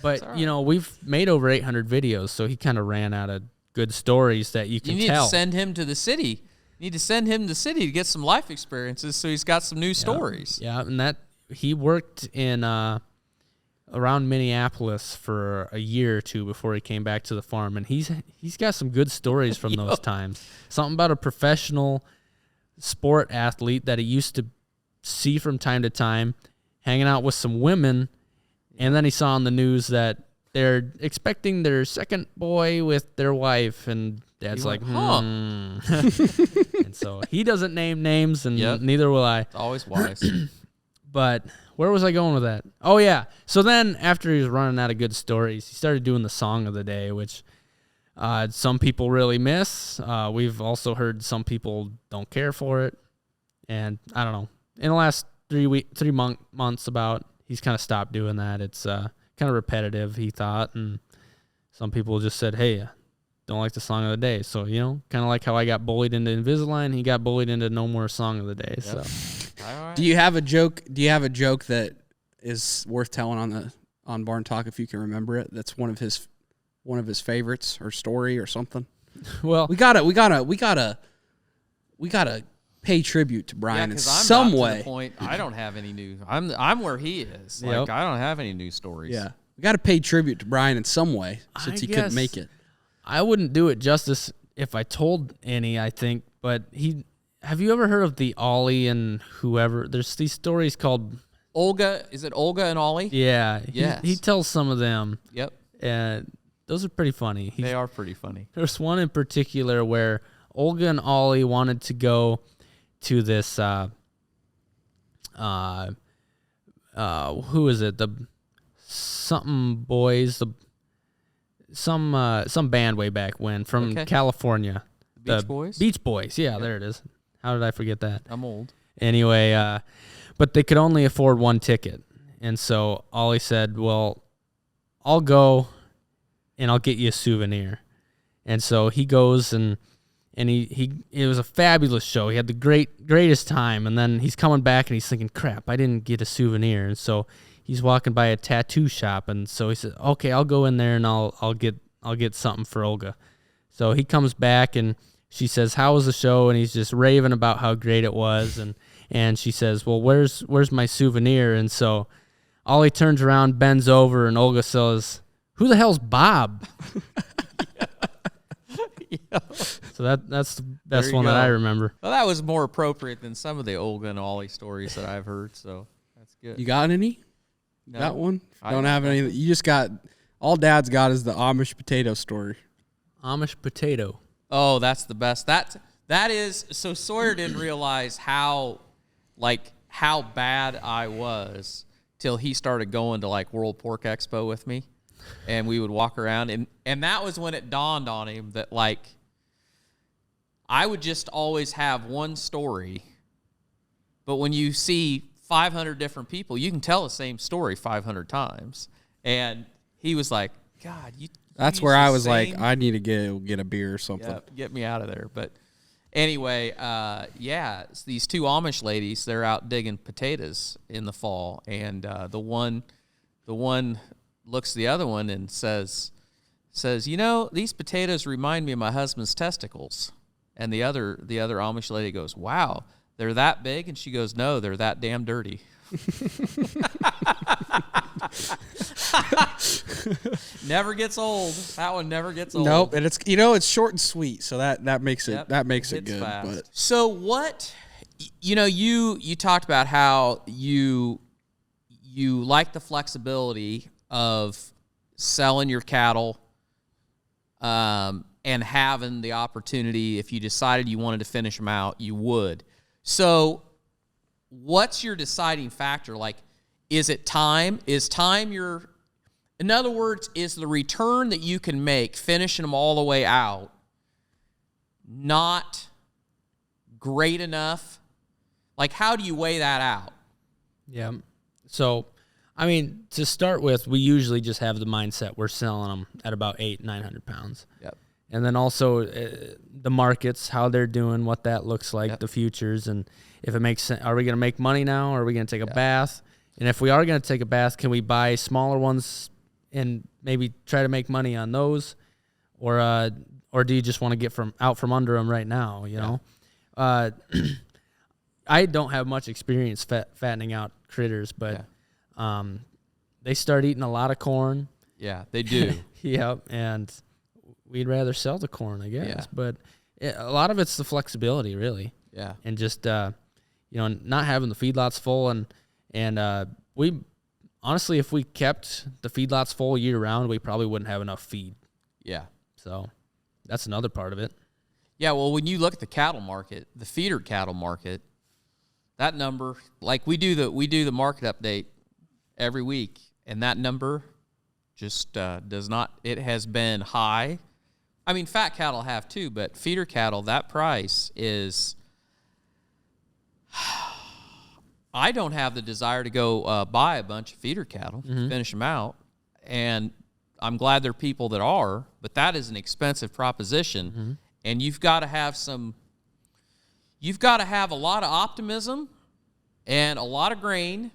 S4: But right. We've made over 800 videos, so he kind of ran out of good stories that you can tell.
S5: You need to send him to the city. You need to send him to the city to get some life experiences, so he's got some new stories.
S4: Yeah, and he worked in around Minneapolis for a year or two before he came back to the farm, and he's got some good stories from those times. Something about a professional sport athlete that he used to see from time to time, hanging out with some women. And then he saw on the news that they're expecting their second boy with their wife, and Dad's like, And so he doesn't name names, and neither will I.
S5: It's always wise.
S4: But where was I going with that? Oh, yeah. So then after he was running out of good stories, he started doing the song of the day, which some people really miss. We've also heard some people don't care for it. And I don't know. In the last 3 months about, he's kind of stopped doing that. It's kind of repetitive, he thought, and some people just said, hey, don't like the song of the day. So, kind of like how I got bullied into Invisalign, he got bullied into no more song of the day. Yep. So,
S5: right.
S2: Do you have a joke that is worth telling on Barn Talk, if you can remember it? That's one of his favorites, or story or something?
S4: Well,
S2: we gotta pay tribute to Brian in some way.
S5: To the point, I don't have any new. I'm where he is. Like, I don't have any new stories.
S2: Yeah, we got to pay tribute to Brian in some way since he couldn't make it.
S4: I wouldn't do it justice if I told any, I think, but have you ever heard of the Ollie and whoever? There's these stories called
S5: Olga. Is it Olga and Ollie?
S4: Yeah.
S5: Yes.
S4: He tells some of them.
S5: Yep.
S4: And those are pretty funny.
S5: They are pretty funny. There's
S4: one in particular where Olga and Ollie wanted to go to this who is it? The something boys, some band way back when from California.
S5: Beach Boys?
S4: Beach Boys, yeah, there it is. How did I forget that?
S5: I'm old.
S4: Anyway, but they could only afford one ticket. And so Ollie said, well, I'll go and I'll get you a souvenir. And so he goes and it was a fabulous show. He had the greatest time. And then he's coming back and he's thinking, crap, I didn't get a souvenir. And so he's walking by a tattoo shop. And so he said, okay, I'll go in there and I'll get something for Olga. So he comes back and she says, how was the show? And he's just raving about how great it was. And she says, well, where's my souvenir? And so Ollie turns around, bends over, and Olga says, who the hell's Bob?
S5: Yeah.
S4: So that's the best one that I remember.
S5: Well, that was more appropriate than some of the Olga and Ollie stories that I've heard, so that's good.
S2: You got any?
S5: No.
S2: Got one? Don't have any. You just got, all Dad's got is the Amish potato story.
S4: Amish potato.
S5: Oh, that's the best. That is, so Sawyer didn't realize how bad I was till he started going to like World Pork Expo with me. And we would walk around, and that was when it dawned on him that, like, I would just always have one story, but when you see 500 different people, you can tell the same story 500 times. And he was like, God,
S2: That's where I was like, I need to get a beer or something.
S5: Yeah, get me out of there. But anyway, it's these two Amish ladies, they're out digging potatoes in the fall, and the one looks at the other one and says, these potatoes remind me of my husband's testicles. And the other Amish lady goes, wow, they're that big? And she goes, no, they're that damn dirty. Never gets old. That one never gets old.
S2: Nope, and it's short and sweet, so that makes it good.
S5: Fast.
S2: But
S5: so what, you talked about how you like the flexibility of selling your cattle and having the opportunity, if you decided you wanted to finish them out, you would. So what's your deciding factor? Like, is it time? Is time in other words, is the return that you can make finishing them all the way out not great enough? Like, how do you weigh that out?
S4: Yeah. So, I mean, to start with, we usually just have the mindset we're selling them at about 900 pounds.
S5: Yep.
S4: And then also the markets, how they're doing, what that looks like, the futures, and if it makes sense. Are we going to make money now, or are we going to take a bath? And if we are going to take a bath, can we buy smaller ones and maybe try to make money on those, or do you just want to get out from under them right now? You know, I don't have much experience fattening out critters, but they start eating a lot of corn.
S5: Yeah, they do.
S4: Yep, and we'd rather sell the corn, I guess. Yeah. But a lot of it's the flexibility, really.
S5: Yeah,
S4: and just not having the feedlots full, and we honestly, if we kept the feedlots full year round, we probably wouldn't have enough feed. Yeah, so that's another part of it.
S5: Yeah, well, when you look at the cattle market, the feeder cattle market, that number, like we do the market update every week, and that number just does not. It has been high. I mean, fat cattle have too, but feeder cattle, that price is. I don't have the desire to go buy a bunch of feeder cattle, finish them out, and I'm glad there are people that are, but that is an expensive proposition, and you've got to have a lot of optimism and a lot of grain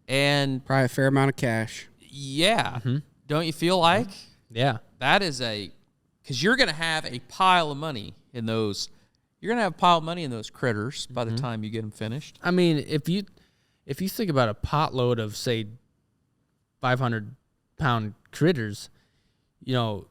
S5: and
S2: probably a fair amount of cash.
S5: Yeah. Don't you feel like?
S4: Yeah.
S5: That is because you're going to have a pile of money in those. You're going to have a pile of money in those critters by the time you get them finished.
S4: I mean, if you think about a potload of, say, 500-pound critters, you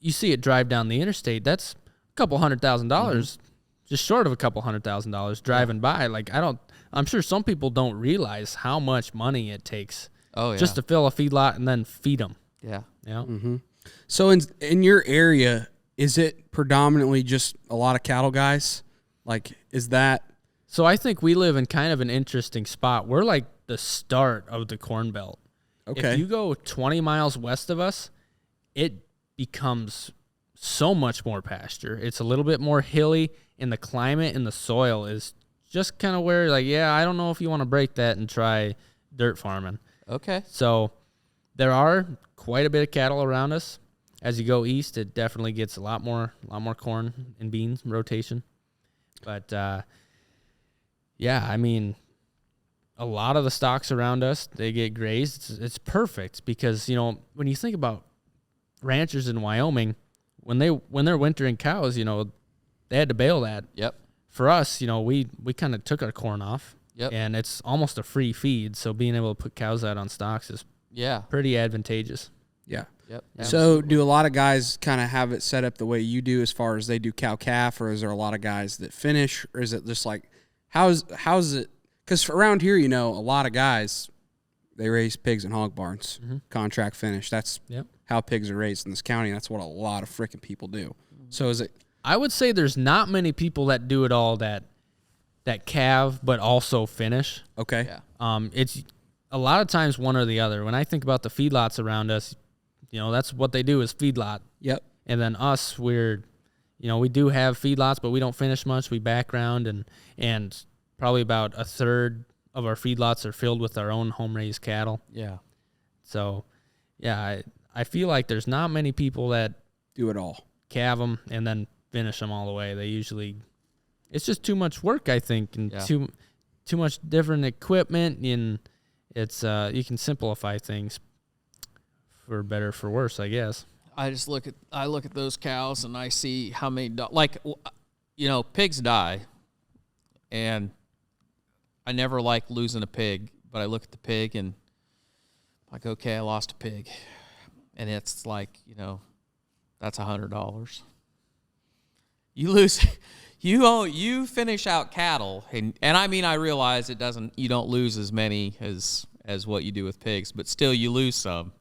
S4: see it drive down the interstate, that's a couple $100,000, just short of a couple $100,000 driving by. Like, I'm sure some people don't realize how much money it takes just to fill a feedlot and then feed them.
S5: Yeah.
S4: Yeah.
S2: So in your area, is it predominantly just a lot of cattle guys? Like, is that?
S4: So I think we live in kind of an interesting spot. We're like the start of the Corn Belt.
S2: Okay.
S4: If you go 20 miles west of us, it becomes so much more pasture. It's a little bit more hilly, and the climate and the soil is just kind of where, like, yeah, I don't know if you want to break that and try dirt farming.
S5: Okay.
S4: So there are quite a bit of cattle around us. As you go east, it definitely gets a lot more corn and beans rotation. But yeah, I mean, a lot of the stocks around us, they get grazed. It's perfect because, you know, when you think about ranchers in Wyoming, when they're wintering cows, you know, they had to bale that.
S5: Yep.
S4: For us, you know, we kind of took our corn off.
S5: Yep.
S4: And it's almost a free feed, so being able to put cows out on stocks is pretty advantageous.
S2: Yeah.
S5: Yep.
S2: So do a lot of guys kind of have it set up the way you do as far as they do cow-calf, or is there a lot of guys that finish, or is it just like, how's it? Because around here, you know, a lot of guys, they raise pigs in hog barns, contract finish. That's how pigs are raised in this county. That's what a lot of freaking people do. So is it?
S4: I would say there's not many people that do it all that calve but also finish.
S2: Okay.
S5: Yeah.
S4: It's a lot of times one or the other. When I think about the feedlots around us, you know, that's what they do is feedlot.
S2: Yep.
S4: And then us, we do have feedlots, but we don't finish much. We background, and probably about a third of our feedlots are filled with our own home-raised cattle.
S5: Yeah.
S4: So, yeah, I feel like there's not many people that
S2: Do it all.
S4: calve them and then finish them all the way. They usually, it's just too much work, I think, and too much different equipment, and it's you can simplify things for better, for worse, I guess.
S5: I look at those cows and I see how many pigs die, and I never like losing a pig, but I look at the pig and like, okay, I lost a pig, and it's like, you know, that's $100. You lose, you finish out cattle, and I mean, I realize you don't lose as many as what you do with pigs, but still you lose some.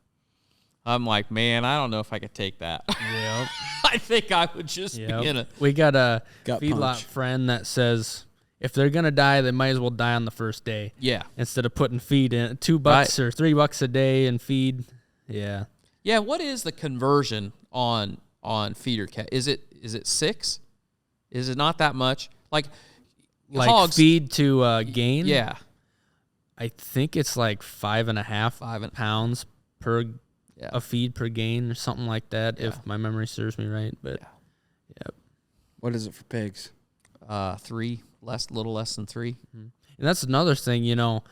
S5: I'm like, man, I don't know if I could take that.
S4: Yeah.
S5: I think I would just be in a...
S4: We got a
S2: Gut
S4: feedlot
S2: punch.
S4: friend that says if they're going to die, they might as well die on the first day.
S5: Yeah.
S4: Instead of putting feed in, $2 or $3 a day and feed. Yeah.
S5: Yeah, what is the conversion on feeder cat? Is it 6? Is it not that much? Like hogs,
S4: feed to gain?
S5: Yeah.
S4: I think it's like 5.5 pounds per a feed per gain or something like that, if my memory serves me right. But
S2: What is it for pigs?
S5: 3, little less than 3.
S4: And that's another thing, you know,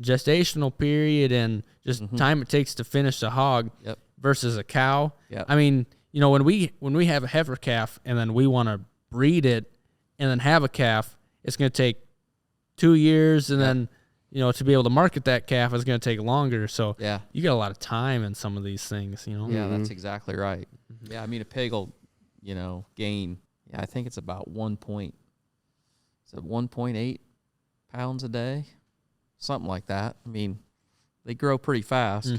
S4: gestational period and just time it takes to finish a hog versus a cow.
S5: Yep.
S4: I mean, you know, when we have a heifer calf and then we want to breed it and then have a calf, it's going to take 2 years, and then, you know, to be able to market that calf is going to take longer. So you get a lot of time in some of these things, you know.
S5: Yeah, that's exactly right. Yeah, I mean, a pig will, you know, gain, I think it's about 1.8 pounds a day, something like that. I mean, they grow pretty fast.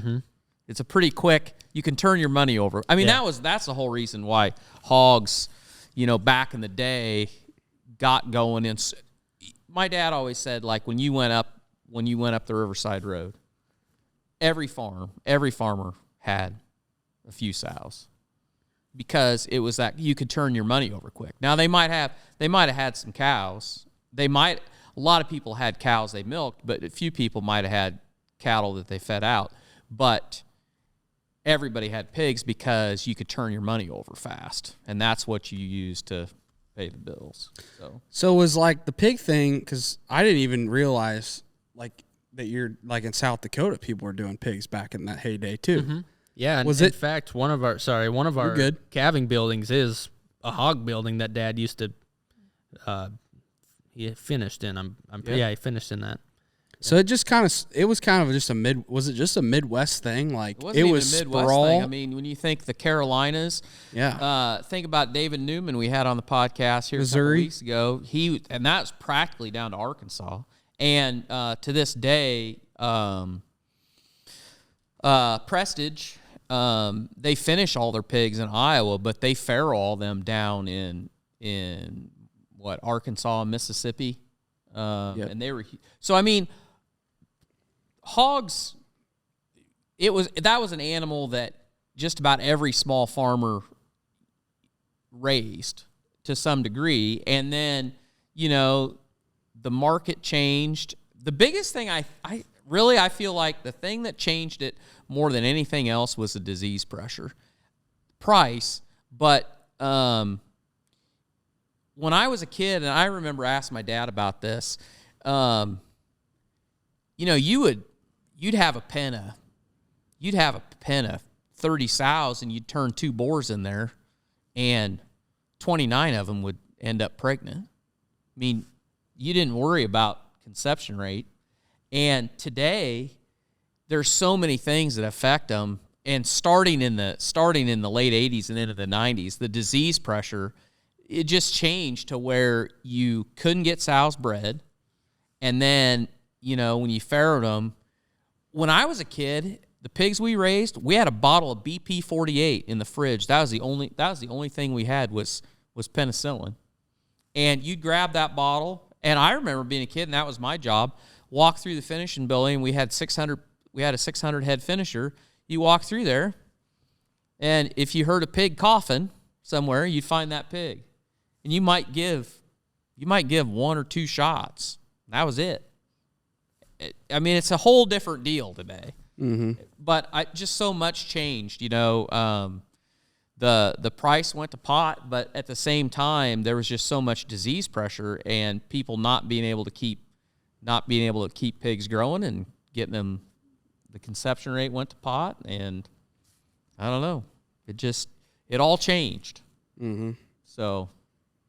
S5: It's a pretty quick, you can turn your money over. I mean, that's the whole reason why hogs, you know, back in the day got going in. My dad always said, like, when you went up the Riverside Road, every farmer had a few sows, because it was that you could turn your money over quick. Now they might have had some cows. A lot of people had cows they milked, but a few people might have had cattle that they fed out. But everybody had pigs because you could turn your money over fast, and that's what you use to pay the bills.
S2: So it was like the pig thing, because I didn't even realize like that you're like in South Dakota, people were doing pigs back in that heyday too.
S4: Yeah, and in fact, one of our calving buildings is a hog building that Dad used to. He finished in. He finished in that.
S2: So it just was kind of just was it just a Midwest thing? Like
S5: it was a Midwest thing. I mean, when you think the Carolinas, think about David Newman we had on the podcast here
S2: Missouri.
S5: A couple weeks ago. And that's practically down to Arkansas. And to this day, Prestige, they finish all their pigs in Iowa, but they farrow all them down in Arkansas, Mississippi, and they were. So I mean, hogs. That was an animal that just about every small farmer raised to some degree. And then, the market changed. The biggest thing I feel like the thing that changed it more than anything else was the disease price. But when I was a kid, and I remember asking my dad about this, you'd have a pen of 30 sows, and you'd turn 2 boars in there, and 29 of them would end up pregnant. I mean, you didn't worry about conception rate. And today, there's so many things that affect them. And starting in the late 80s and into the 90s, the disease pressure, it just changed to where you couldn't get sows bred. And then, when you farrowed them, when I was a kid, the pigs we raised, we had a bottle of BP 48 in the fridge. That was the only thing we had was penicillin. And you'd grab that bottle, and I remember being a kid, and that was my job. Walk through the finishing building. We had a 600 head finisher. You walk through there, and if you heard a pig coughing somewhere, you'd find that pig, and you might give 1 or 2 shots. That was it. I mean, it's a whole different deal today.
S2: Mm-hmm.
S5: But just so much changed. The price went to pot, but at the same time, there was just so much disease pressure, and people not being able to keep pigs growing and getting them. The conception rate went to pot, and I don't know. It all changed.
S2: Mm-hmm.
S5: So,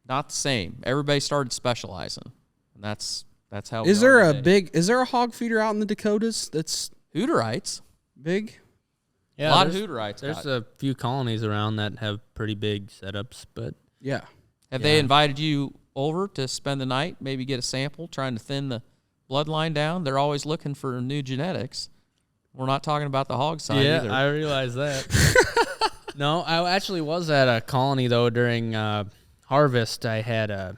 S5: not the same. Everybody started specializing, and that's how.
S2: Is there a hog feeder out in the Dakotas that's
S5: Hooterites?
S2: big?
S5: A
S4: Yeah,
S5: lot of Hooterites.
S4: There's a few colonies around that have pretty big setups, but
S2: Yeah.
S5: Have they invited you over to spend the night? Maybe get a sample, trying to thin the bloodline down. They're always looking for new genetics. We're not talking about the hog side either.
S4: I realize that. No, I actually was at a colony, though, during harvest. I had a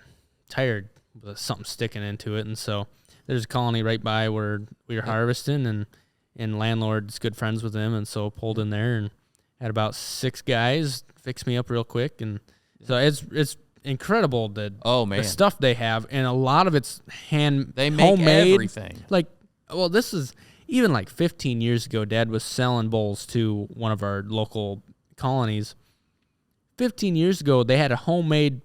S4: tire with something sticking into it, and so there's a colony right by where we were harvesting, and landlord's good friends with him, and so pulled in there and had about 6 guys fix me up real quick, and so it's incredible the stuff they have, and a lot of it's
S5: They make
S4: homemade,
S5: everything.
S4: This is even like 15 years ago. Dad was selling bulls to one of our local colonies. 15 years ago, they had a homemade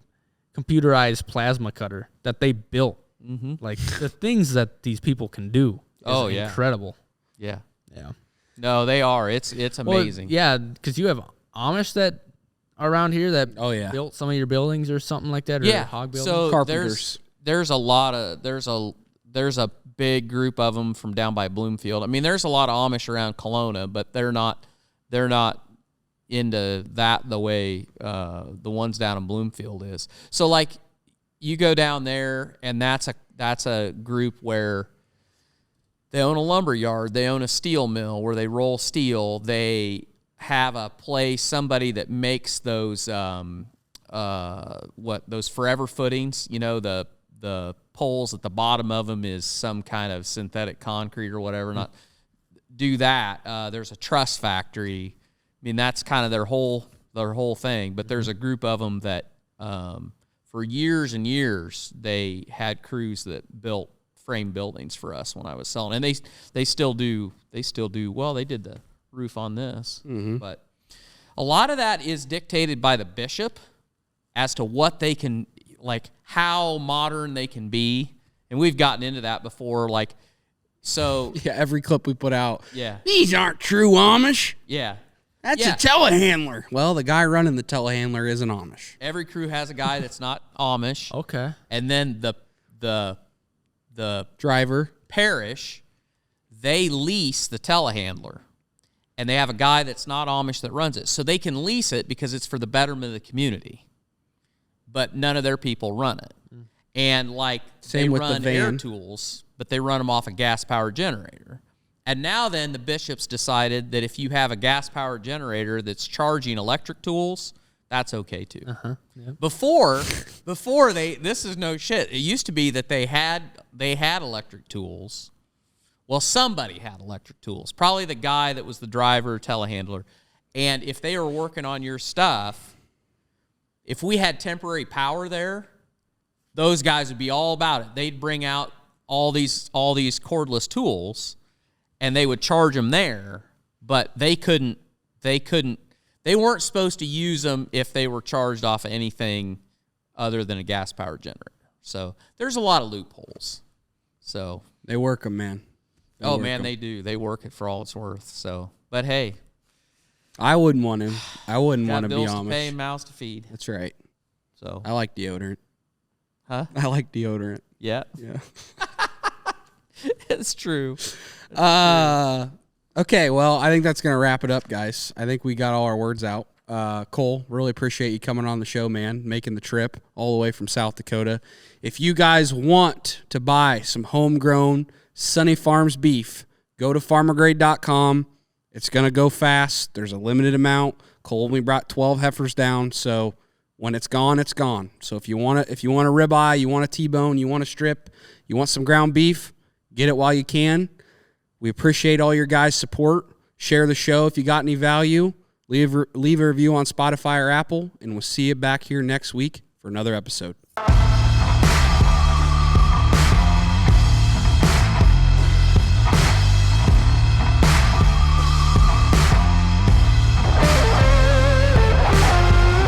S4: computerized plasma cutter that they built. Mm-hmm. Like the things that these people can do is incredible.
S5: Yeah.
S4: Yeah.
S5: No, they are. It's amazing.
S4: Well, yeah, because you have Amish that are around here that built some of your buildings or something like that, or hog buildings.
S5: So
S2: Carpenters.
S5: there's a big group of them from down by Bloomfield. I mean, there's a lot of Amish around Kelowna, but they're not into that the way the ones down in Bloomfield is. So like you go down there, and that's a group where they own a lumber yard, they own a steel mill where they roll steel, they have a place, somebody that makes those those forever footings, the poles at the bottom of them is some kind of synthetic concrete or whatever. Not do that. There's a truss factory. I mean, that's kind of their whole thing. But there's a group of them that for years and years they had crews that built frame buildings for us when I was selling, and they still do. Well, they did the roof on this, but a lot of that is dictated by the bishop as to what they can, like how modern they can be, and we've gotten into that before. Like, so
S2: every clip we put out.
S5: Yeah,
S2: these aren't true Amish.
S5: Yeah.
S2: That's a telehandler. Well, the guy running the telehandler isn't Amish.
S5: Every crew has a guy that's not Amish.
S4: Okay.
S5: And then the
S2: driver
S5: parish, they lease the telehandler, and they have a guy that's not Amish that runs it. So they can lease it because it's for the betterment of the community, but none of their people run it. And like
S2: Same
S5: they
S2: with
S5: run
S2: the
S5: air
S2: van.
S5: tools, but they run them off a gas-powered generator. And now then the bishops decided that if you have a gas-powered generator that's charging electric tools, that's okay too.
S4: Yep.
S5: Before this is no shit. It used to be that they had electric tools. Well, somebody had electric tools. Probably the guy that was the driver, telehandler. And if they were working on your stuff, if we had temporary power there, those guys would be all about it. They'd bring out all these cordless tools, and they would charge them there, but they weren't supposed to use them if they were charged off of anything other than a gas-powered generator. So there's a lot of loopholes. So
S2: they work them, man.
S5: They do. They work it for all it's worth. So, but hey,
S2: I wouldn't want to. I wouldn't want to be
S5: bills
S2: Amish.
S5: to pay, mouths to feed.
S2: That's right.
S5: So
S2: I like deodorant.
S5: Huh?
S2: I like deodorant.
S5: Yeah.
S2: Yeah.
S5: It's true.
S2: Okay, well, I think that's going to wrap it up, guys. I think we got all our words out. Cole, really appreciate you coming on the show, man, making the trip all the way from South Dakota. If you guys want to buy some homegrown Sonne Farms beef, go to farmergrade.com. It's going to go fast. There's a limited amount. Cole only brought 12 heifers down, so when it's gone, it's gone. So if you want a ribeye, you want a T-bone, you want a strip, you want some ground beef, get it while you can. We appreciate all your guys' support. Share the show if you got any value. Leave a review on Spotify or Apple, and we'll see you back here next week for another episode.